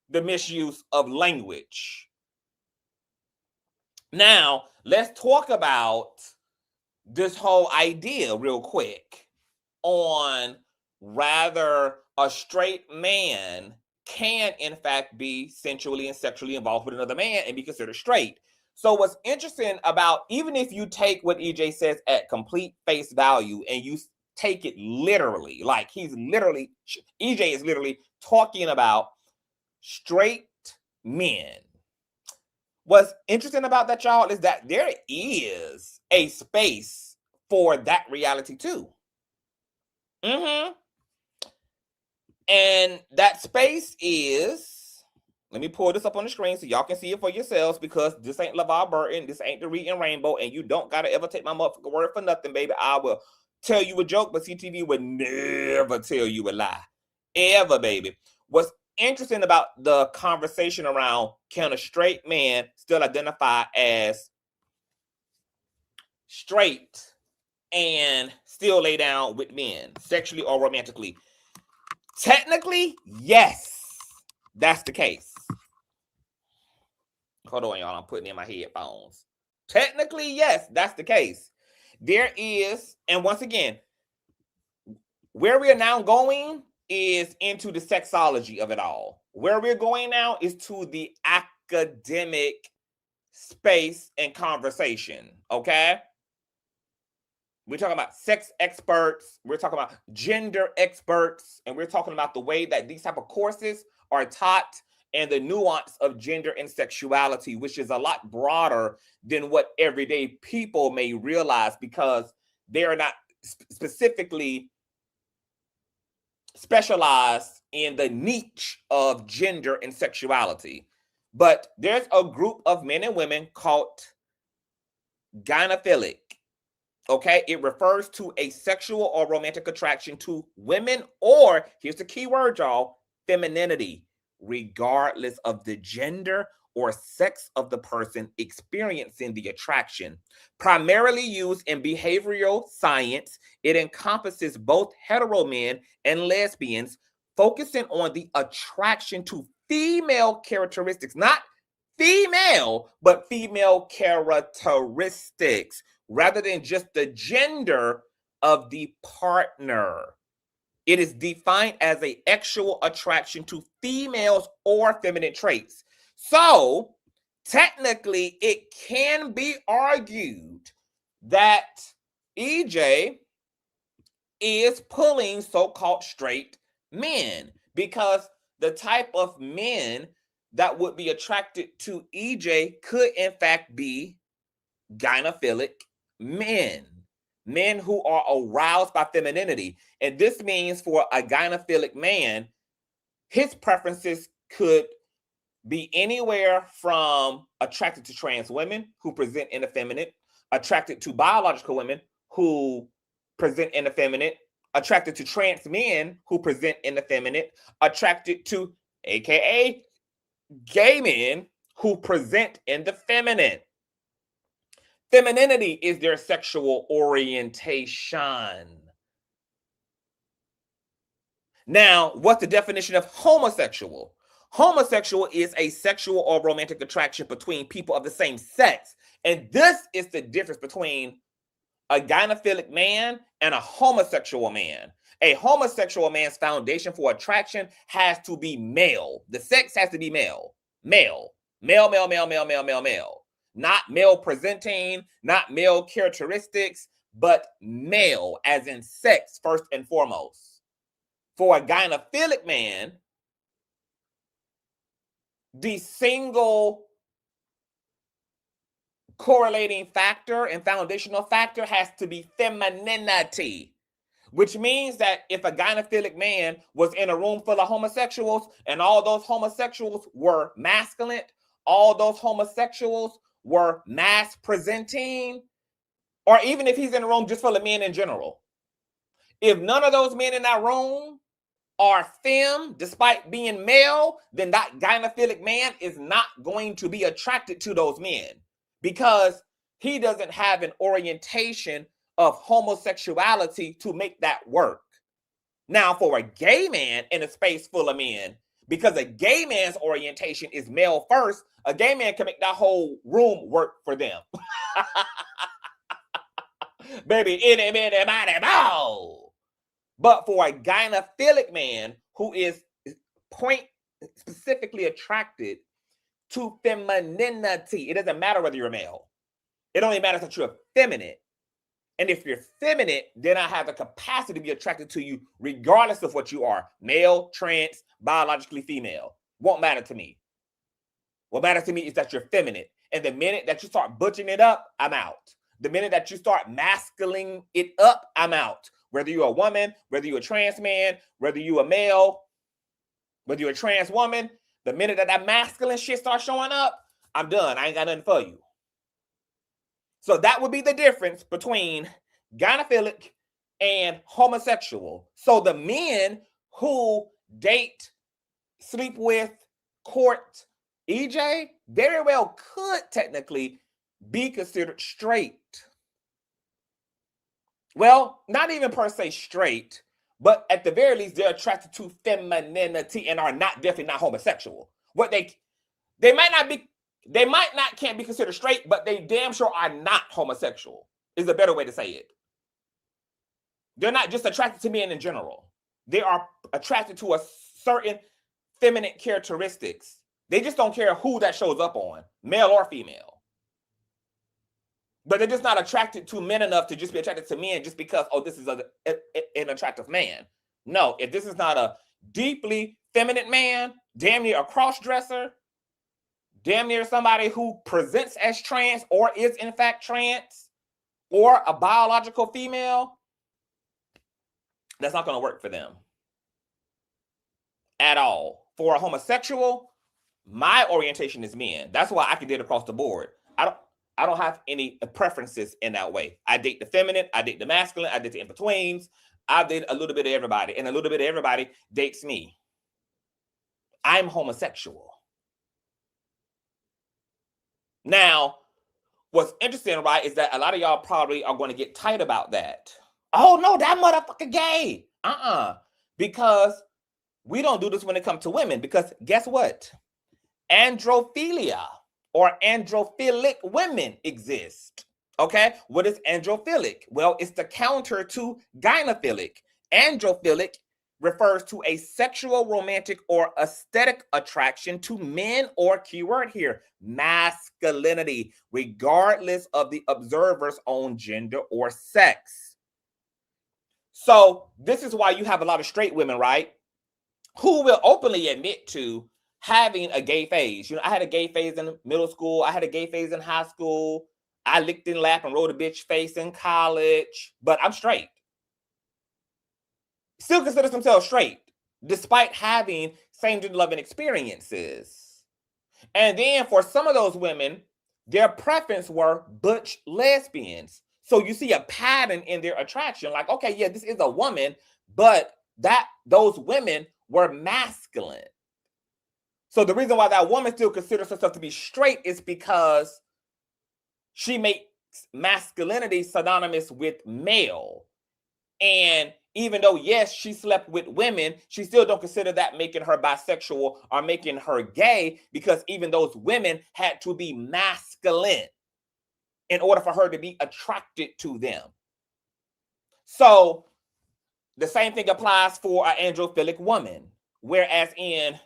the misuse of language. Now, let's talk about this whole idea real quick on rather a straight man can in fact be sensually and sexually involved with another man and be considered straight. So what's interesting about, even if you take what EJ says at complete face value and you take it literally, like EJ is literally talking about straight men. What's interesting about that, y'all, is that there is a space for that reality too. And that space is, let me pull this up on the screen so y'all can see it for yourselves, because this ain't LeVar Burton, this ain't the Reading Rainbow, and you don't gotta ever take my motherfucking word for nothing, baby. I will tell you a joke, but CTV would never tell you a lie. Ever, baby. What's interesting about the conversation around, can a straight man still identify as straight and still lay down with men, sexually or romantically? Technically, yes, that's the case. Hold on, y'all. I'm putting in my headphones. Technically, yes, that's the case. There is, and once again, where we are now going is into the sexology of it all. Where we're going now is to the academic space and conversation, okay? We're talking about sex experts, we're talking about gender experts, and we're talking about the way that these type of courses are taught and the nuance of gender and sexuality, which is a lot broader than what everyday people may realize, because they are not specifically specialized in the niche of gender and sexuality. But there's a group of men and women called gynophilic. Okay, it refers to a sexual or romantic attraction to women, or, here's the key word, y'all, femininity, regardless of the gender or sex of the person experiencing the attraction. Primarily used in behavioral science, it encompasses both hetero men and lesbians, focusing on the attraction to female characteristics, not female, but female characteristics, rather than just the gender of the partner. It is defined as an actual attraction to females or feminine traits. So, technically, it can be argued that EJ is pulling so-called straight men, because the type of men that would be attracted to EJ could, in fact, be gynophilic men who are aroused by femininity. And this means for a gynophilic man, his preferences could be anywhere from attracted to trans women who present in the feminine, attracted to biological women who present in the feminine, attracted to trans men who present in the feminine, attracted to AKA gay men who present in the feminine. Femininity is their sexual orientation. Now, what's the definition of homosexual? Homosexual is a sexual or romantic attraction between people of the same sex. And this is the difference between a gynophilic man and a homosexual man. A homosexual man's foundation for attraction has to be male. The sex has to be male. Male. Male, male, male, male, male, male, male. Not male presenting, not male characteristics, but male as in sex first and foremost. For a gynophilic man, the single correlating factor and foundational factor has to be femininity, which means that if a gynophilic man was in a room full of homosexuals and all those homosexuals were masculine, all those homosexuals were mass presenting, or even if he's in a room just full of men in general, if none of those men in that room are femme, despite being male, then that gynophilic man is not going to be attracted to those men because he doesn't have an orientation of homosexuality to make that work. Now, for a gay man in a space full of men, Because a gay man's orientation is male first. A gay man can make that whole room work for them. Baby, any, mighty, bow. But for a gynophilic man who is specifically attracted to femininity, it doesn't matter whether you're a male. It only matters that you're effeminate. And if you're feminine, then I have the capacity to be attracted to you regardless of what you are. Male, trans, biologically female. Won't matter to me. What matters to me is that you're feminine. And the minute that you start butching it up, I'm out. The minute that you start masculining it up, I'm out. Whether you're a woman, whether you're a trans man, whether you're a male, whether you're a trans woman, the minute that that masculine shit starts showing up, I'm done. I ain't got nothing for you. So that would be the difference between gynophilic and homosexual. So the men who date, sleep with, court EJ very well could technically be considered straight. Well, not even per se straight, but at the very least, they're attracted to femininity and are definitely not homosexual. What they might not can't be considered straight, but they damn sure are not homosexual, is a better way to say it. They're not just attracted to men in general. They are attracted to a certain feminine characteristics. They just don't care who that shows up on, male or female. But they're just not attracted to men enough to just be attracted to men just because, oh, this is an attractive man. No, if this is not a deeply feminine man, damn near a cross-dresser, damn near somebody who presents as trans or is in fact trans, or a biological female, that's not going to work for them at all. For a homosexual, my orientation is men. That's why I can date across the board. I don't have any preferences in that way. I date the feminine, I date the masculine, I date the in-betweens. I date a little bit of everybody, and a little bit of everybody dates me. I'm homosexual. Now, what's interesting, right, is that a lot of y'all probably are going to get tight about that. Oh, no, that motherfucker gay. Because we don't do this when it comes to women. Because guess what? Androphilia or androphilic women exist. Okay? What is androphilic? Well, it's the counter to gynophilic. Androphilic refers to a sexual, romantic, or aesthetic attraction to men, or keyword here, masculinity, regardless of the observer's own gender or sex. So this is why you have a lot of straight women, right, who will openly admit to having a gay phase. You know, I had a gay phase in middle school. I had a gay phase in high school. I licked and laughed and rode a bitch face in college, but I'm straight. Still considers themselves straight, despite having same-gender loving experiences. And then for some of those women, their preference were butch lesbians. So you see a pattern in their attraction, like, okay, yeah, this is a woman, but those women were masculine. So the reason why that woman still considers herself to be straight is because she makes masculinity synonymous with male. And even though, yes, she slept with women, she still don't consider that making her bisexual or making her gay, because even those women had to be masculine in order for her to be attracted to them. So the same thing applies for an androphilic woman, whereas in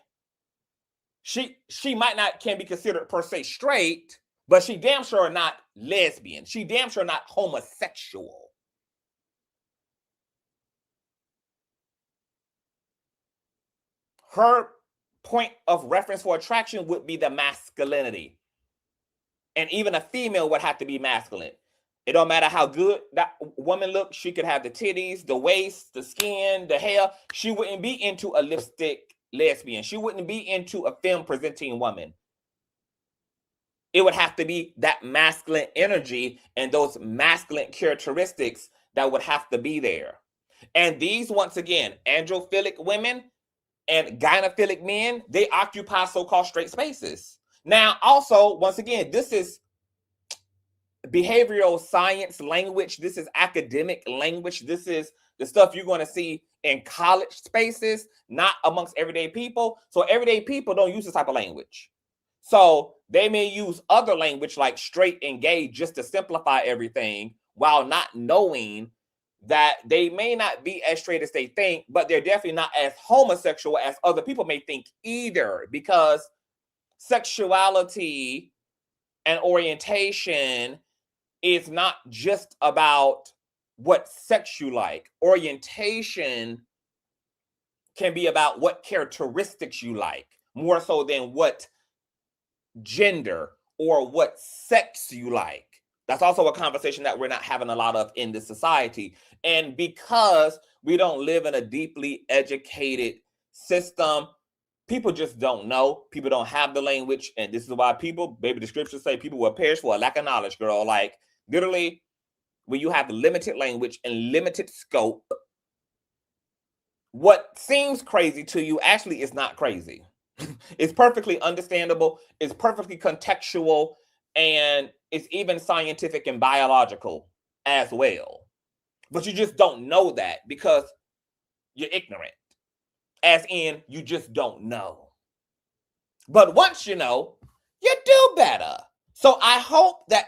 she can be considered per se straight, but she damn sure not lesbian. She damn sure not homosexual. Her point of reference for attraction would be the masculinity. And even a female would have to be masculine. It don't matter how good that woman looks. She could have the titties, the waist, the skin, the hair. She wouldn't be into a lipstick lesbian. She wouldn't be into a femme presenting woman. It would have to be that masculine energy and those masculine characteristics that would have to be there. And these, once again, androphilic women and gynophilic men, they occupy so-called straight spaces. Now, also, once again, this is behavioral science language. This is academic language. This is the stuff you're going to see in college spaces, not amongst everyday people. So everyday people don't use this type of language. So they may use other language like straight and gay just to simplify everything, while not knowing that they may not be as straight as they think, but they're definitely not as homosexual as other people may think either, because sexuality and orientation is not just about what sex you like. Orientation can be about what characteristics you like, more so than what gender or what sex you like. That's also a conversation that we're not having a lot of in this society. And because we don't live in a deeply educated system, people just don't know. People don't have the language. And this is why people, baby, the scriptures say people will perish for a lack of knowledge, girl. Like, literally, when you have limited language and limited scope, what seems crazy to you actually is not crazy. It's perfectly understandable. It's perfectly contextual. And it's even scientific and biological as well. But you just don't know that because you're ignorant. As in, you just don't know. But once you know, you do better. So I hope that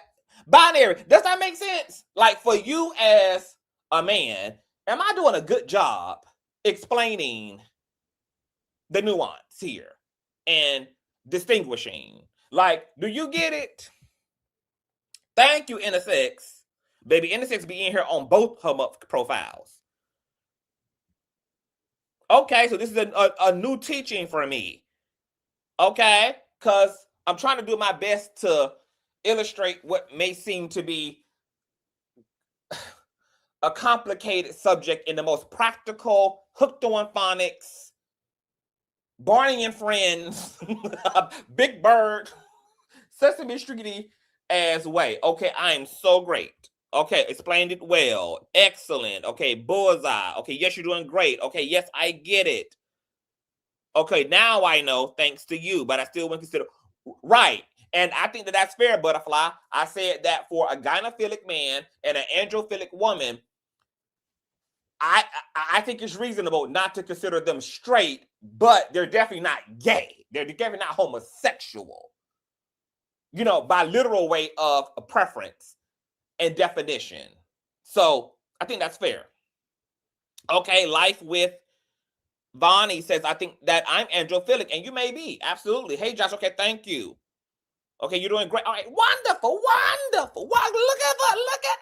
binary, does that make sense? Like, for you as a man, am I doing a good job explaining the nuance here and distinguishing? Like, do you get it? Thank you, Intersex. Baby, Intersex be in here on both her profiles. Okay, so this is a new teaching for me. Okay, because I'm trying to do my best to illustrate what may seem to be a complicated subject in the most practical, hooked on phonics, Barney and Friends, Big Bird, Sesame Streety as way. Okay, I am so great. Okay, explained it well. Excellent. Okay, bullseye. Okay, yes, you're doing great. Okay, yes, I get it. Okay, now I know thanks to you, but I still wouldn't consider. Right. And I think that that's fair, Butterfly. I said that for a gynophilic man and an androphilic woman, I think it's reasonable not to consider them straight, but they're definitely not gay. They're definitely not homosexual. You know, by literal way of a preference and definition. So I think that's fair. Okay, Life with Vonnie says, I think that I'm androphilic, and you may be. Absolutely. Hey, Josh. Okay, thank you. Okay, you're doing great. All right, wonderful, wonderful. Wow, look at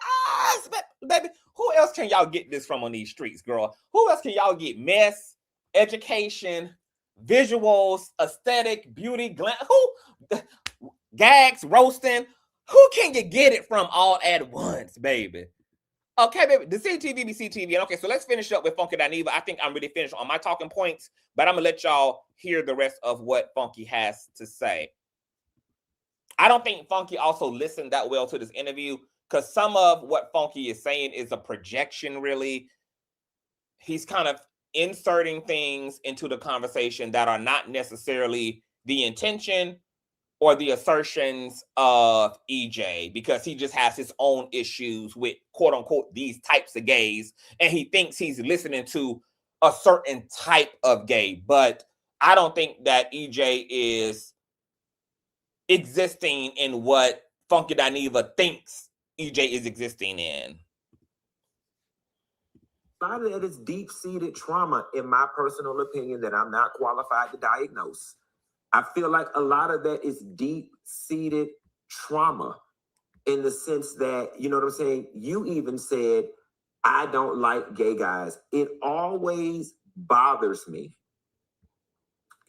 us, baby. Who else can y'all get this from on these streets, girl? Who else can y'all get mess, education, visuals, aesthetic, beauty, glam? Who? Gags, roasting. Who can you get it from all at once, baby? Okay, baby, the CTV be CTV. Okay, so let's finish up with Funky Dineva. I think I'm really finished on my talking points, but I'm going to let y'all hear the rest of what Funky has to say. I don't think Funky also listened that well to this interview, because some of what Funky is saying is a projection, really. He's kind of inserting things into the conversation that are not necessarily the intention or the assertions of EJ, because he just has his own issues with, quote unquote, these types of gays, and he thinks he's listening to a certain type of gay. But I don't think that EJ is existing in what Funky Dineva thinks EJ is existing in. A lot of that is deep-seated trauma, in my personal opinion, that I'm not qualified to diagnose. I feel like a lot of that is deep-seated trauma, in the sense that, you know what I'm saying? You even said, I don't like gay guys. It always bothers me.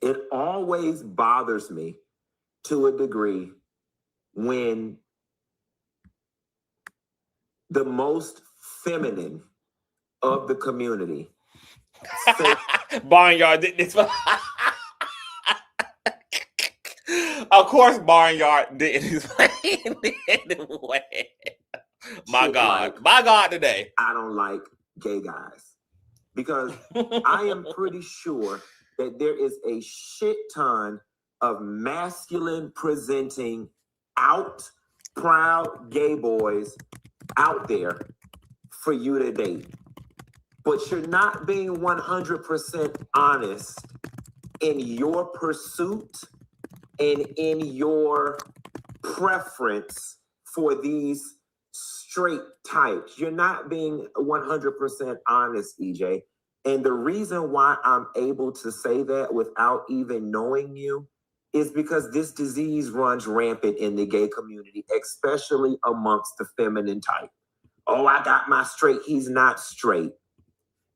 It always bothers me to a degree when the most feminine of the community Barnyard did this. Of course, Barnyard didn't explain it anyway. My God, today. I don't like gay guys, because I am pretty sure that there is a shit ton of masculine presenting out proud gay boys out there for you to date. But you're not being 100% honest in your pursuit and in your preference for these straight types. You're not being 100% honest, EJ. And the reason why I'm able to say that without even knowing you is because this disease runs rampant in the gay community, especially amongst the feminine type. Oh, I got my straight, he's not straight.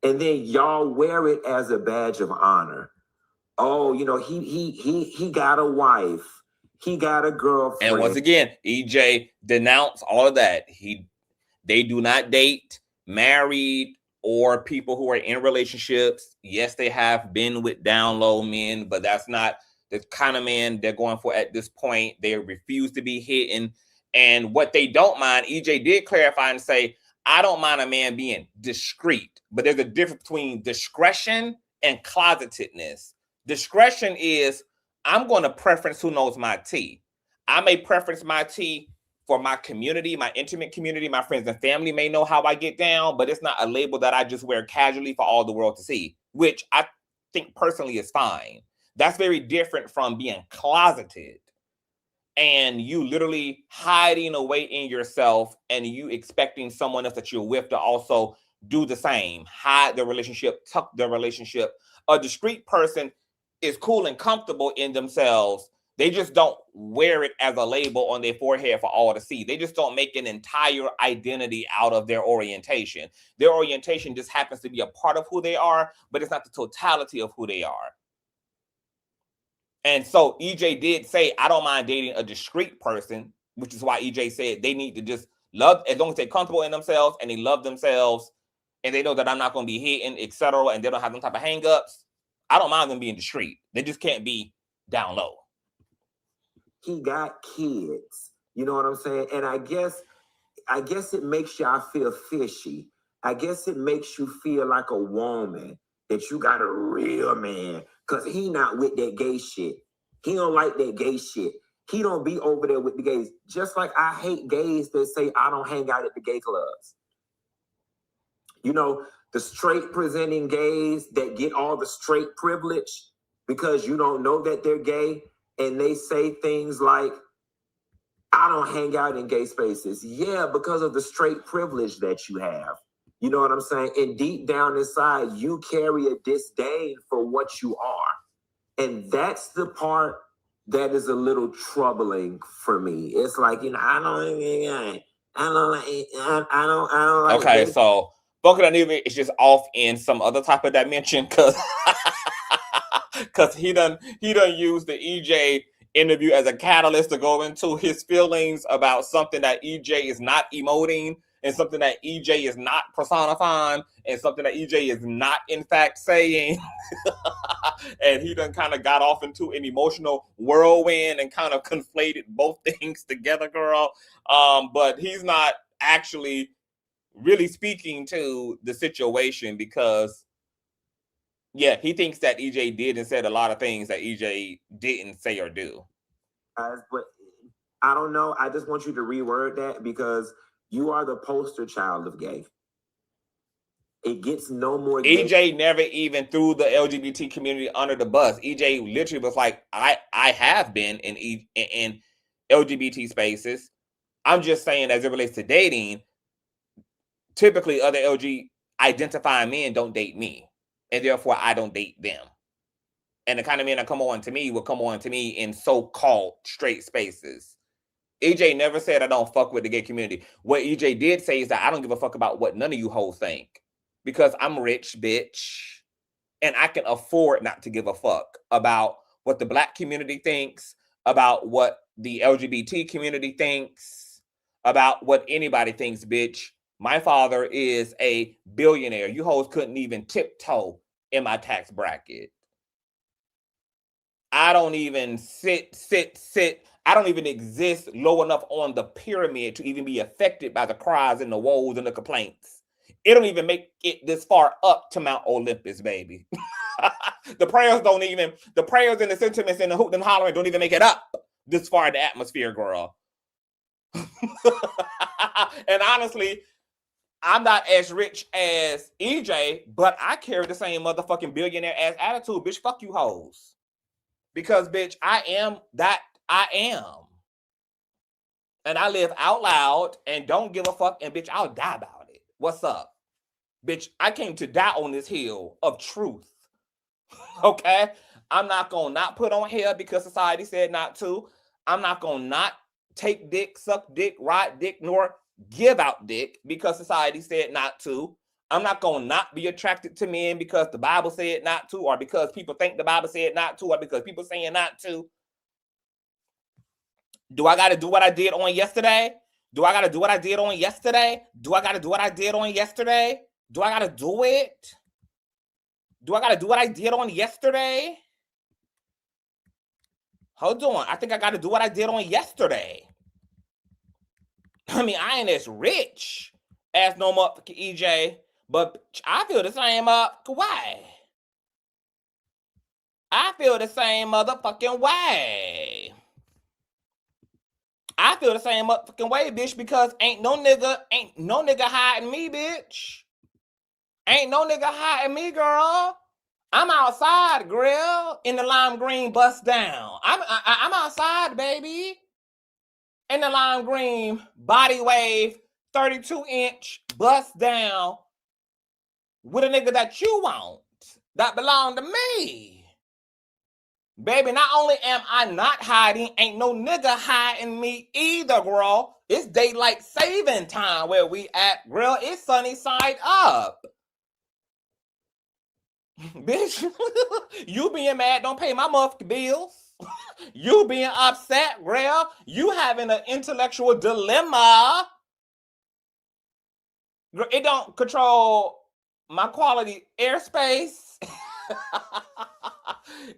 And then y'all wear it as a badge of honor. Oh, you know, he got a wife. He got a girlfriend. And once again, EJ denounced all of that. They do not date married or people who are in relationships. Yes, they have been with down low men, but that's not the kind of man they're going for at this point. They refuse to be hidden. And what they don't mind, EJ did clarify and say, I don't mind a man being discreet, but there's a difference between discretion and closetedness. Discretion is, I'm going to preference who knows my tea. I may preference my tea for my community, my intimate community. My friends and family may know how I get down, but it's not a label that I just wear casually for all the world to see, which I think personally is fine. That's very different from being closeted and you literally hiding away in yourself and you expecting someone else that you're with to also do the same, hide the relationship, tuck the relationship. A discreet person is cool and comfortable in themselves. They just don't wear it as a label on their forehead for all to see. They just don't make an entire identity out of their orientation. Their orientation just happens to be a part of who they are, but it's not the totality of who they are. And so EJ did say, I don't mind dating a discreet person, which is why EJ said they need to just love, as long as they're comfortable in themselves and they love themselves and they know that I'm not going to be hitting, etc., and they don't have some type of hangups. I don't mind them being discreet. They just can't be down low. He got kids, you know what I'm saying? And I guess it makes y'all feel fishy. I guess it makes you feel like a woman that you got a real man. Because he not with that gay shit. He don't like that gay shit. He don't be over there with the gays. Just like I hate gays that say I don't hang out at the gay clubs. You know, the straight presenting gays that get all the straight privilege because you don't know that they're gay. And they say things like, I don't hang out in gay spaces. Yeah, because of the straight privilege that you have. You know what I'm saying? And deep down inside, you carry a disdain for what you are. And that's the part that is a little troubling for me. It's like, you know, I don't like. Okay, it. so Funky Dineva is just off in some other type of dimension because he done used the EJ interview as a catalyst to go into his feelings about something that EJ is not emoting and something that EJ is not personifying and something that EJ is not in fact saying. And he done kind of got off into an emotional whirlwind and kind of conflated both things together, girl. But he's not actually really speaking to the situation because, yeah, he thinks that EJ did and said a lot of things that EJ didn't say or do. But I don't know. I just want you to reword that because you are the poster child of gay. It gets no more gay. EJ never even threw the LGBT community under the bus. EJ literally was like, I have been in LGBT spaces. I'm just saying, as it relates to dating, typically other LG identifying men don't date me. And therefore, I don't date them. And the kind of men that come on to me will come on to me in so-called straight spaces. EJ never said I don't fuck with the gay community. What EJ did say is that I don't give a fuck about what none of you hoes think. Because I'm rich, bitch. And I can afford not to give a fuck about what the Black community thinks, about what the LGBT community thinks, about what anybody thinks, bitch. My father is a billionaire. You hoes couldn't even tiptoe in my tax bracket. I don't even sit. I don't even exist low enough on the pyramid to even be affected by the cries and the woes and the complaints. It don't even make it this far up to Mount Olympus, baby. The prayers and the sentiments and the hooting and hollering don't even make it up this far in the atmosphere, girl. And honestly, I'm not as rich as EJ, but I carry the same motherfucking billionaire ass attitude. Bitch, fuck you hoes. Because, bitch, I am that I am. And I live out loud and don't give a fuck. And, bitch, I'll die about it. What's up? Bitch, I came to die on this hill of truth. Okay? I'm not going to not put on hair because society said not to. I'm not going to not take dick, suck dick, ride dick, nor give out dick because society said not to. I'm not going to not be attracted to men because the Bible said not to, or because people think the Bible said not to, or because people saying not to. Do I got to do what I did on yesterday? Do I got to do what I did on yesterday? Do I got to do what I did on yesterday? Do I got to do it? Do I got to do what I did on yesterday? Hold on. I think I got to do what I did on yesterday. I mean, I ain't as rich as no motherfucking EJ, but I feel the same way. I feel the same motherfucking way. I feel the same motherfucking way, bitch, because ain't no nigga hiding me, bitch. Ain't no nigga hiding me, girl. I'm outside, girl, in the lime green bust down. I'm outside, baby. In the lime green body wave 32-inch bust down with a nigga that you want, that belong to me. Baby, not only am I not hiding, ain't no nigga hiding me either, girl. It's daylight saving time where we at, girl. It's sunny side up. Bitch, you being mad don't pay my motherfucking bills. You being upset, girl. You having an intellectual dilemma. Girl, it don't control my quality airspace.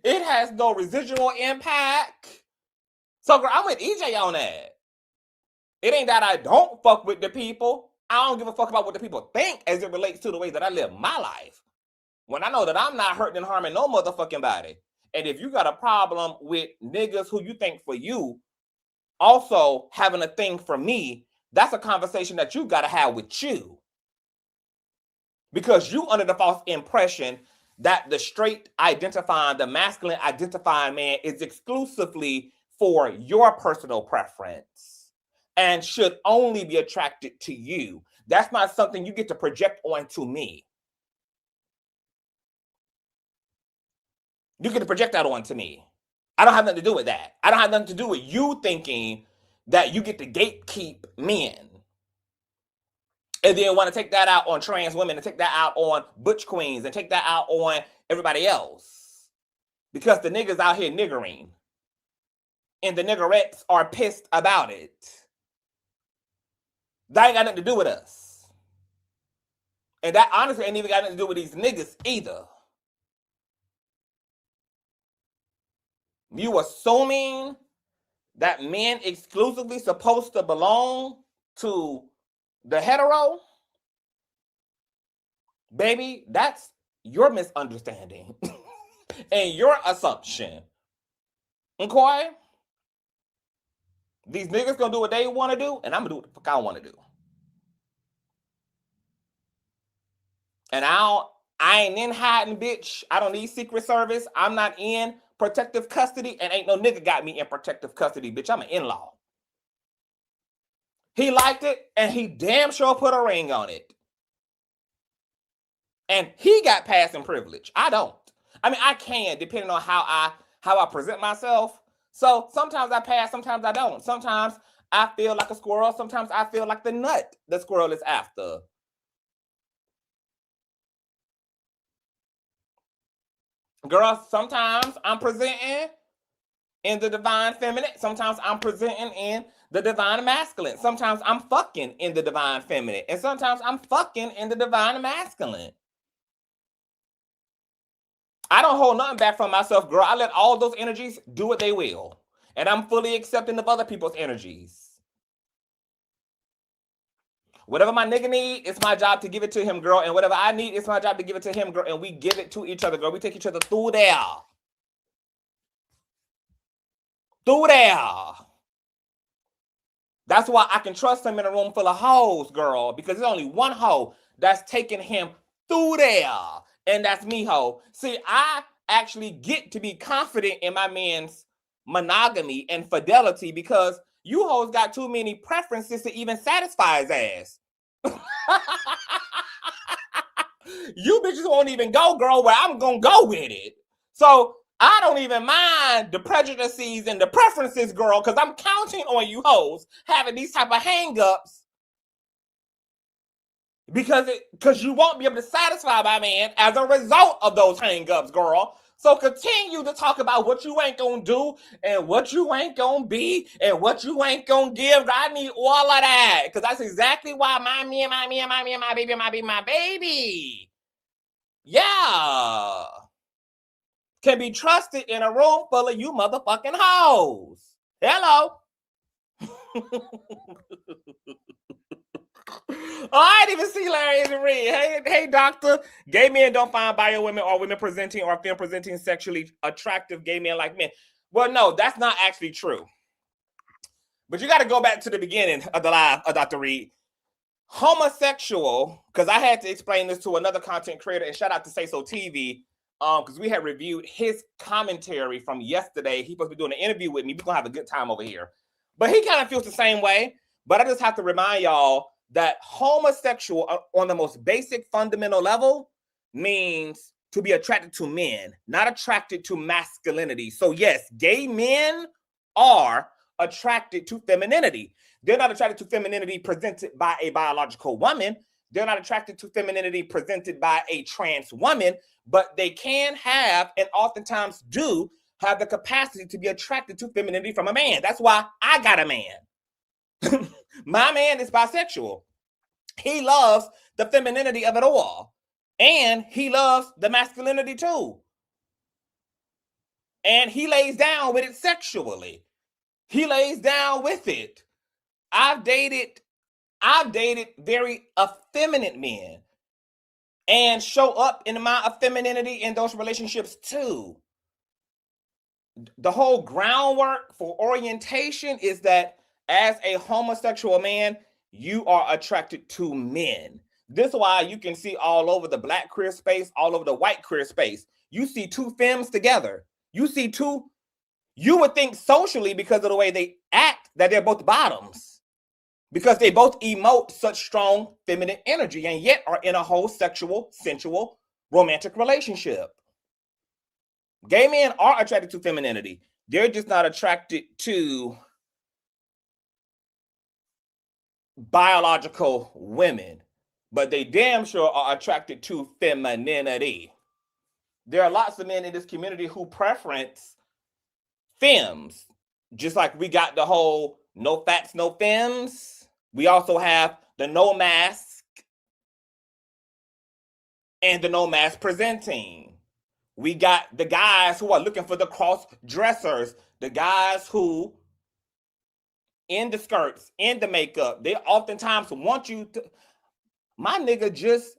It has no residual impact. So, girl, I'm with EJ on that. It ain't that I don't fuck with the people. I don't give a fuck about what the people think as it relates to the way that I live my life. When I know that I'm not hurting and harming no motherfucking body. And if you got a problem with niggas who you think for you also having a thing for me, that's a conversation that you got to have with you. Because you under the false impression that the straight identifying, the masculine identifying man is exclusively for your personal preference and should only be attracted to you. That's not something you get to project onto me. You get to project that onto me. I don't have nothing to do with that. I don't have nothing to do with you thinking that you get to gatekeep men. And then want to take that out on trans women and take that out on butch queens and take that out on everybody else. Because the niggas out here niggering. And the niggerettes are pissed about it. That ain't got nothing to do with us. And that honestly ain't even got nothing to do with these niggas either. You assuming that men exclusively supposed to belong to the hetero? Baby, that's your misunderstanding and your assumption. Okay? These niggas gonna do what they want to do, and I'm gonna do what the fuck I want to do. And I ain't in hiding, bitch. I don't need Secret Service. I'm not in protective custody, and ain't no nigga got me in protective custody, bitch. I'm an in-law. He liked it, and he damn sure put a ring on it. And he got passing privilege. I don't. I mean, I can, depending on how I present myself. So sometimes I pass, sometimes I don't. Sometimes I feel like a squirrel. Sometimes I feel like the nut the squirrel is after. Girl, sometimes I'm presenting in the divine feminine. Sometimes I'm presenting in the divine masculine. Sometimes I'm fucking in the divine feminine. And sometimes I'm fucking in the divine masculine. I don't hold nothing back from myself, girl. I let all those energies do what they will. And I'm fully accepting of other people's energies. Whatever my nigga need, it's my job to give it to him, girl. And whatever I need, it's my job to give it to him, girl. And we give it to each other, girl. We take each other through there. Through there. That's why I can trust him in a room full of hoes, girl, because there's only one hoe that's taking him through there, and that's me, hoe. See, I actually get to be confident in my man's monogamy and fidelity because you hoes got too many preferences to even satisfy his ass. You bitches won't even go, girl, where I'm gonna go with it. So I don't even mind the prejudices and the preferences, girl, because I'm counting on you hoes having these type of hang-ups because you won't be able to satisfy my man as a result of those hang-ups, girl. So continue to talk about what you ain't gonna do and what you ain't gonna be and what you ain't gonna give. I need all of that because that's exactly why my baby. Yeah. Can be trusted in a room full of you motherfucking hoes. Hello. Oh, I didn't even see Larry in the ring. Hey, doctor. Gay men don't find bio women or women presenting or film presenting sexually attractive gay men like men. Well, no, that's not actually true. But you got to go back to the beginning of the live, Dr. Reed. Homosexual, because I had to explain this to another content creator, and shout out to Say So TV, because we had reviewed his commentary from yesterday. He's supposed to be doing an interview with me. We're going to have a good time over here. But he kind of feels the same way. But I just have to remind y'all that homosexual on the most basic fundamental level means to be attracted to men, not attracted to masculinity. So yes, gay men are attracted to femininity. They're not attracted to femininity presented by a biological woman. They're not attracted to femininity presented by a trans woman, but they can have and oftentimes do have the capacity to be attracted to femininity from a man. That's why I got a man. My man is bisexual. He loves the femininity of it all. And he loves the masculinity too. And he lays down with it sexually. He lays down with it. I've dated very effeminate men and show up in my femininity in those relationships too. The whole groundwork for orientation is that as a homosexual man, you are attracted to men. This is why you can see all over the black queer space, all over the white queer space. You see two femmes together. You see two, you would think socially because of the way they act that they're both bottoms. Because they both emote such strong feminine energy and yet are in a whole sexual, sensual, romantic relationship. Gay men are attracted to femininity. They're just not attracted to biological women, but they damn sure are attracted to femininity. There are lots of men in this community who preference femmes, just like we got the whole no fats, no femmes. We also have the no mask and the no mask presenting. We got the guys who are looking for the cross dressers, the guys who in the skirts, in the makeup, they oftentimes want you to. My nigga just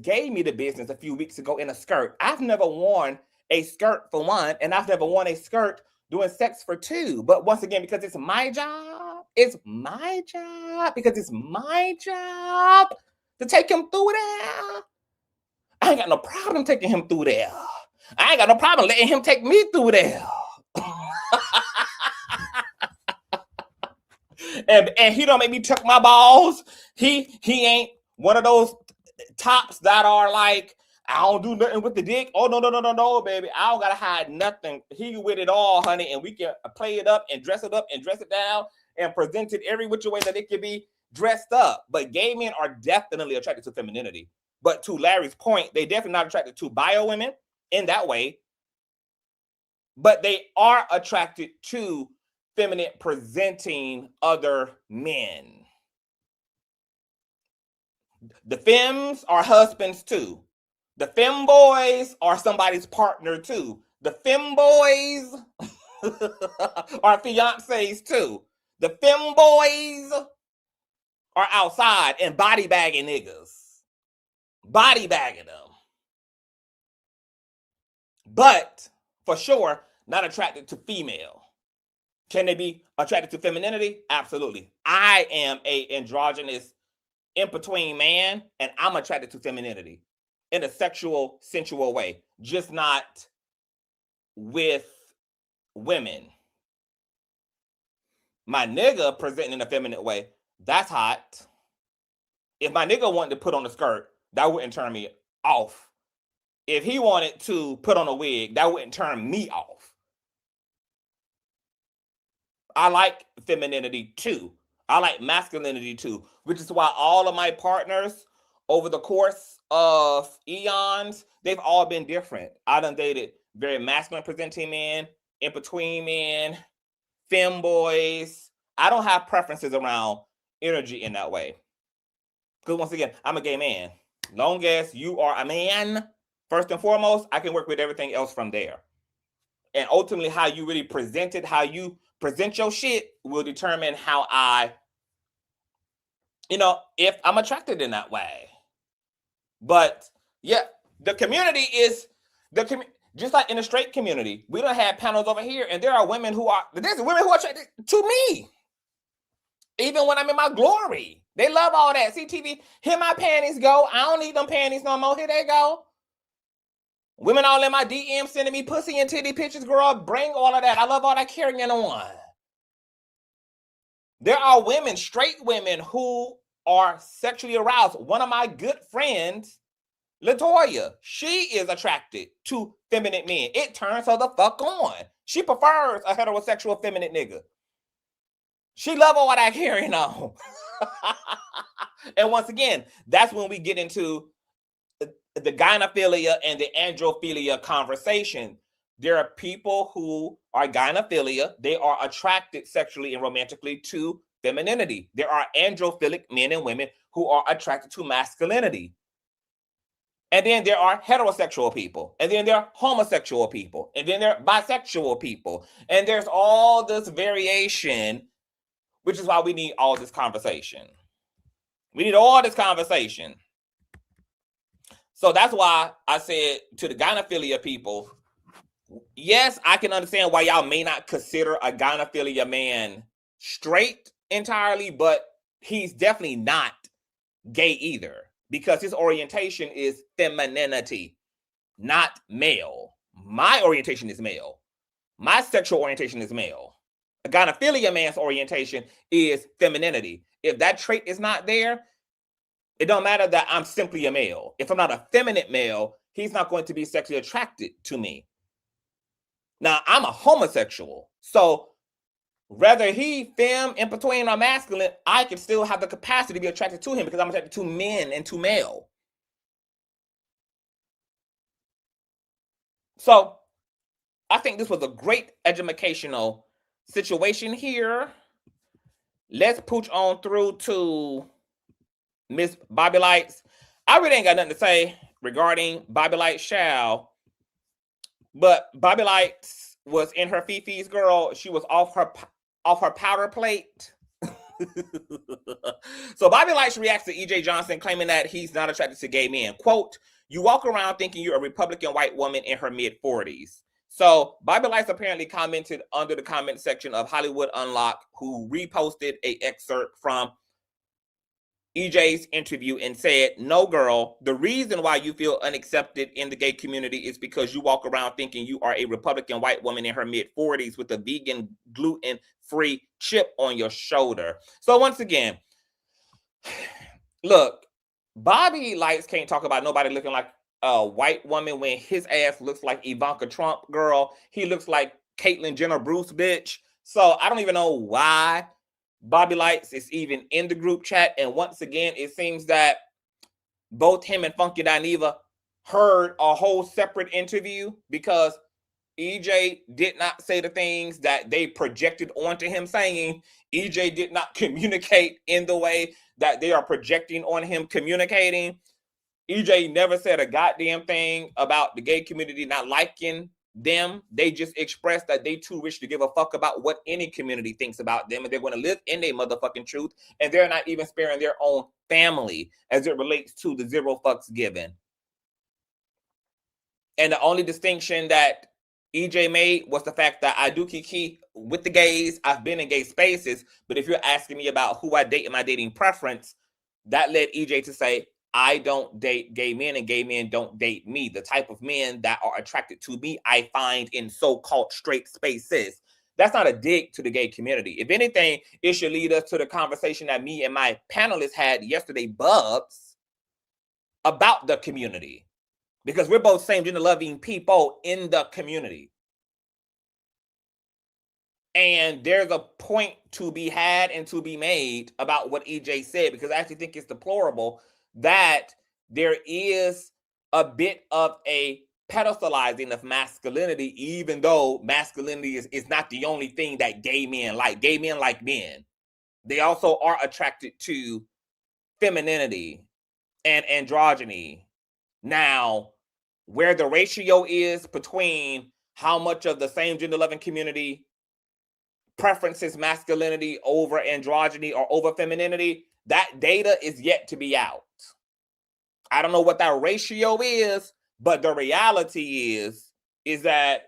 gave me the business a few weeks ago in a skirt. I've never worn a skirt for one, and I've never worn a skirt doing sex for two. But once again, because it's my job, because it's my job to take him through there. I ain't got no problem taking him through there. I ain't got no problem letting him take me through there. and he don't make me tuck my balls. He ain't one of those tops that are like, I don't do nothing with the dick. Oh, no, baby. I don't gotta hide nothing. He with it all, honey, and we can play it up and dress it down and present it every which way that it can be dressed up. But gay men are definitely attracted to femininity. But to Larry's point, they definitely not attracted to bio women in that way. But they are attracted to feminine presenting other men. The femmes are husbands too. The femboys are somebody's partner too. The femboys are fiancés too. The femboys are outside and body bagging niggas. Body bagging them. But for sure, not attracted to female. Can they be attracted to femininity? Absolutely. I am a androgynous in-between man, and I'm attracted to femininity in a sexual, sensual way, just not with women. My nigga presenting in a feminine way, that's hot. If my nigga wanted to put on a skirt, that wouldn't turn me off. If he wanted to put on a wig, that wouldn't turn me off. I like femininity too. I like masculinity too, which is why all of my partners over the course of eons, they've all been different. I done dated very masculine presenting men, in between men, femboys. I don't have preferences around energy in that way. Because once again, I'm a gay man. Long as you are a man, first and foremost, I can work with everything else from there. And ultimately, how you really present it, how you present your shit will determine how I, if I'm attracted in that way. But yeah, the community is just like in the straight community. We don't have panels over here, and there's women who are attracted to me. Even when I'm in my glory. They love all that. See TV, here my panties go. I don't need them panties no more. Here they go. Women all in my DM sending me pussy and titty pictures, girl. Bring all of that. I love all that carrying on. There are women, straight women, who are sexually aroused. One of my good friends, Latoya, she is attracted to feminine men. It turns her the fuck on. She prefers a heterosexual feminine nigga. She love all that carrying on. And once again, that's when we get into the gynophilia and the androphilia conversation. There are people who are gynophilia. They are attracted sexually and romantically to femininity. There are androphilic men and women who are attracted to masculinity. And then there are heterosexual people. And then there are homosexual people. And then there are bisexual people. And there's all this variation, which is why we need all this conversation. We need all this conversation. So that's why I said to the gynophilia people, yes, I can understand why y'all may not consider a gynophilia man straight entirely, but he's definitely not gay either, because his orientation is femininity, not male. My orientation is male. My sexual orientation is male. A gynophilia man's orientation is femininity. If that trait is not there, it don't matter that I'm simply a male. If I'm not a feminine male, he's not going to be sexually attracted to me. Now, I'm a homosexual. So whether he femme, in between, or masculine, I can still have the capacity to be attracted to him because I'm attracted to men and to male. So I think this was a great educational situation here. Let's pooch on through to Miss Bobby Lytes. I really ain't got nothing to say regarding Bobby Lytes' child, but Bobby Lytes was in her Fifi's, girl. She was off her powder plate. So Bobby Lytes reacts to E.J. Johnson claiming that he's not attracted to gay men. Quote, "You walk around thinking you're a Republican white woman in her mid-40s. So Bobby Lytes apparently commented under the comment section of Hollywood Unlocked, who reposted an excerpt from EJ's interview and said, "No, girl, the reason why you feel unaccepted in the gay community is because you walk around thinking you are a Republican white woman in her mid-40s with a vegan, gluten-free chip on your shoulder." So once again, look, Bobby Lytes can't talk about nobody looking like a white woman when his ass looks like Ivanka Trump, girl. He looks like Caitlyn Jenner Bruce, bitch. So I don't even know why Bobby Lytes is even in the group chat. And once again, it seems that both him and Funky Dineva heard a whole separate interview, because EJ did not say the things that they projected onto him saying. EJ did not communicate in the way that they are projecting on him communicating. EJ never said a goddamn thing about the gay community not liking them. They just expressed that they too rich to give a fuck about what any community thinks about them, and they're going to live in their motherfucking truth, and they're not even sparing their own family as it relates to the zero fucks given. And the only distinction that EJ made was the fact that I do kiki with the gays. I've been in gay spaces, but if you're asking me about who I date and my dating preference, that led EJ to say, I don't date gay men and gay men don't date me. The type of men that are attracted to me, I find in so-called straight spaces. That's not a dig to the gay community. If anything, it should lead us to the conversation that me and my panelists had yesterday, Bubs, about the community. Because we're both same gender loving people in the community. And there's a point to be had and to be made about what EJ said, because I actually think it's deplorable that there is a bit of a pedestalizing of masculinity, even though masculinity is not the only thing that gay men like. Gay men like men. They also are attracted to femininity and androgyny. Now, where the ratio is between how much of the same gender loving community preferences masculinity over androgyny or over femininity, that data is yet to be out. I don't know what that ratio is, but the reality is that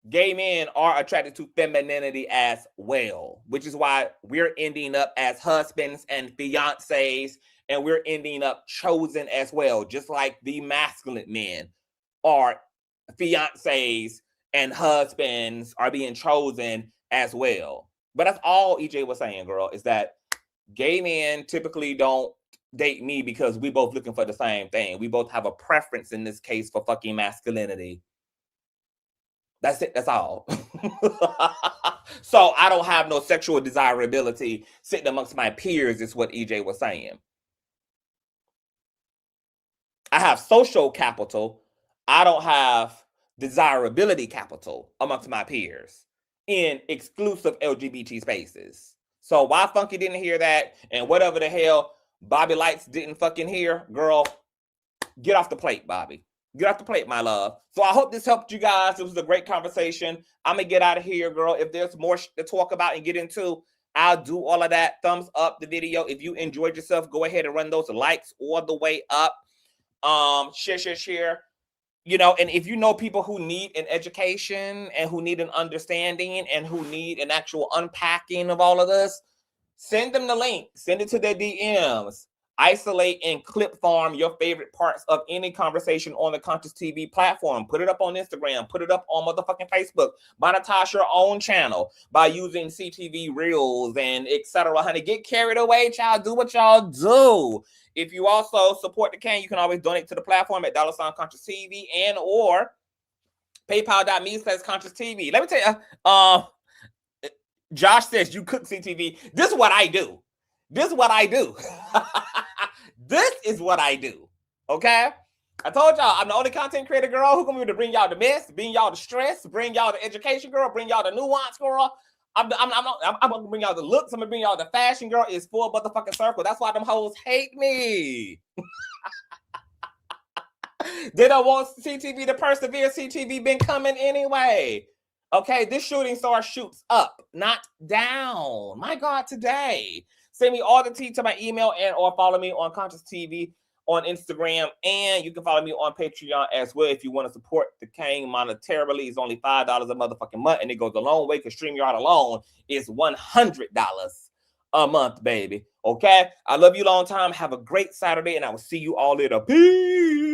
gay men are attracted to femininity as well, which is why we're ending up as husbands and fiancés, and we're ending up chosen as well, just like the masculine men are fiancés and husbands are being chosen as well. But that's all EJ was saying, girl, is that gay men typically don't date me because we both looking for the same thing. We both have a preference in this case for fucking masculinity. That's it. That's all. So I don't have no sexual desirability sitting amongst my peers, is what EJ was saying. I have social capital. I don't have desirability capital amongst my peers in exclusive LGBT spaces. So why Funky didn't hear that, and whatever the hell Bobby Lytes didn't fucking hear, girl, get off the plate, Bobby. Get off the plate, my love. So I hope this helped you guys. It was a great conversation. I'm going to get out of here, girl. If there's more to talk about and get into, I'll do all of that. Thumbs up the video. If you enjoyed yourself, go ahead and run those likes all the way up. Share. You know, and if you know people who need an education and who need an understanding and who need an actual unpacking of all of this, send them the link. Send it to their DMs. Isolate and clip farm your favorite parts of any conversation on the Consciouztv platform. Put it up on Instagram. Put it up on motherfucking Facebook. Monetize your own channel by using CTV Reels and etc. Honey, get carried away, child. Do what y'all do. If you also support the can, you can always donate to the platform at $Consciouztv and or PayPal.me/Consciouztv. Let me tell you, Josh says you cook CTV. This is what I do. This is what I do. This is what I do. Okay? I told y'all I'm the only content creator, girl, who gonna be able to bring y'all the mess, bring y'all the stress, bring y'all the education, girl, bring y'all the nuance, girl. I'm gonna bring y'all the looks. I'm gonna bring y'all the fashion, girl. It's full motherfucking circle. That's why them hoes hate me. They don't want CTV to persevere. CTV been coming anyway. Okay, this shooting star shoots up, not down. My God, today. Send me all the tea to my email and or follow me on Consciouztv on Instagram. And you can follow me on Patreon as well if you want to support the King monetarily. It's only $5 a motherfucking month, and it goes a long way because StreamYard alone is $100 a month, baby. Okay? I love you long time. Have a great Saturday, and I will see you all later. Peace.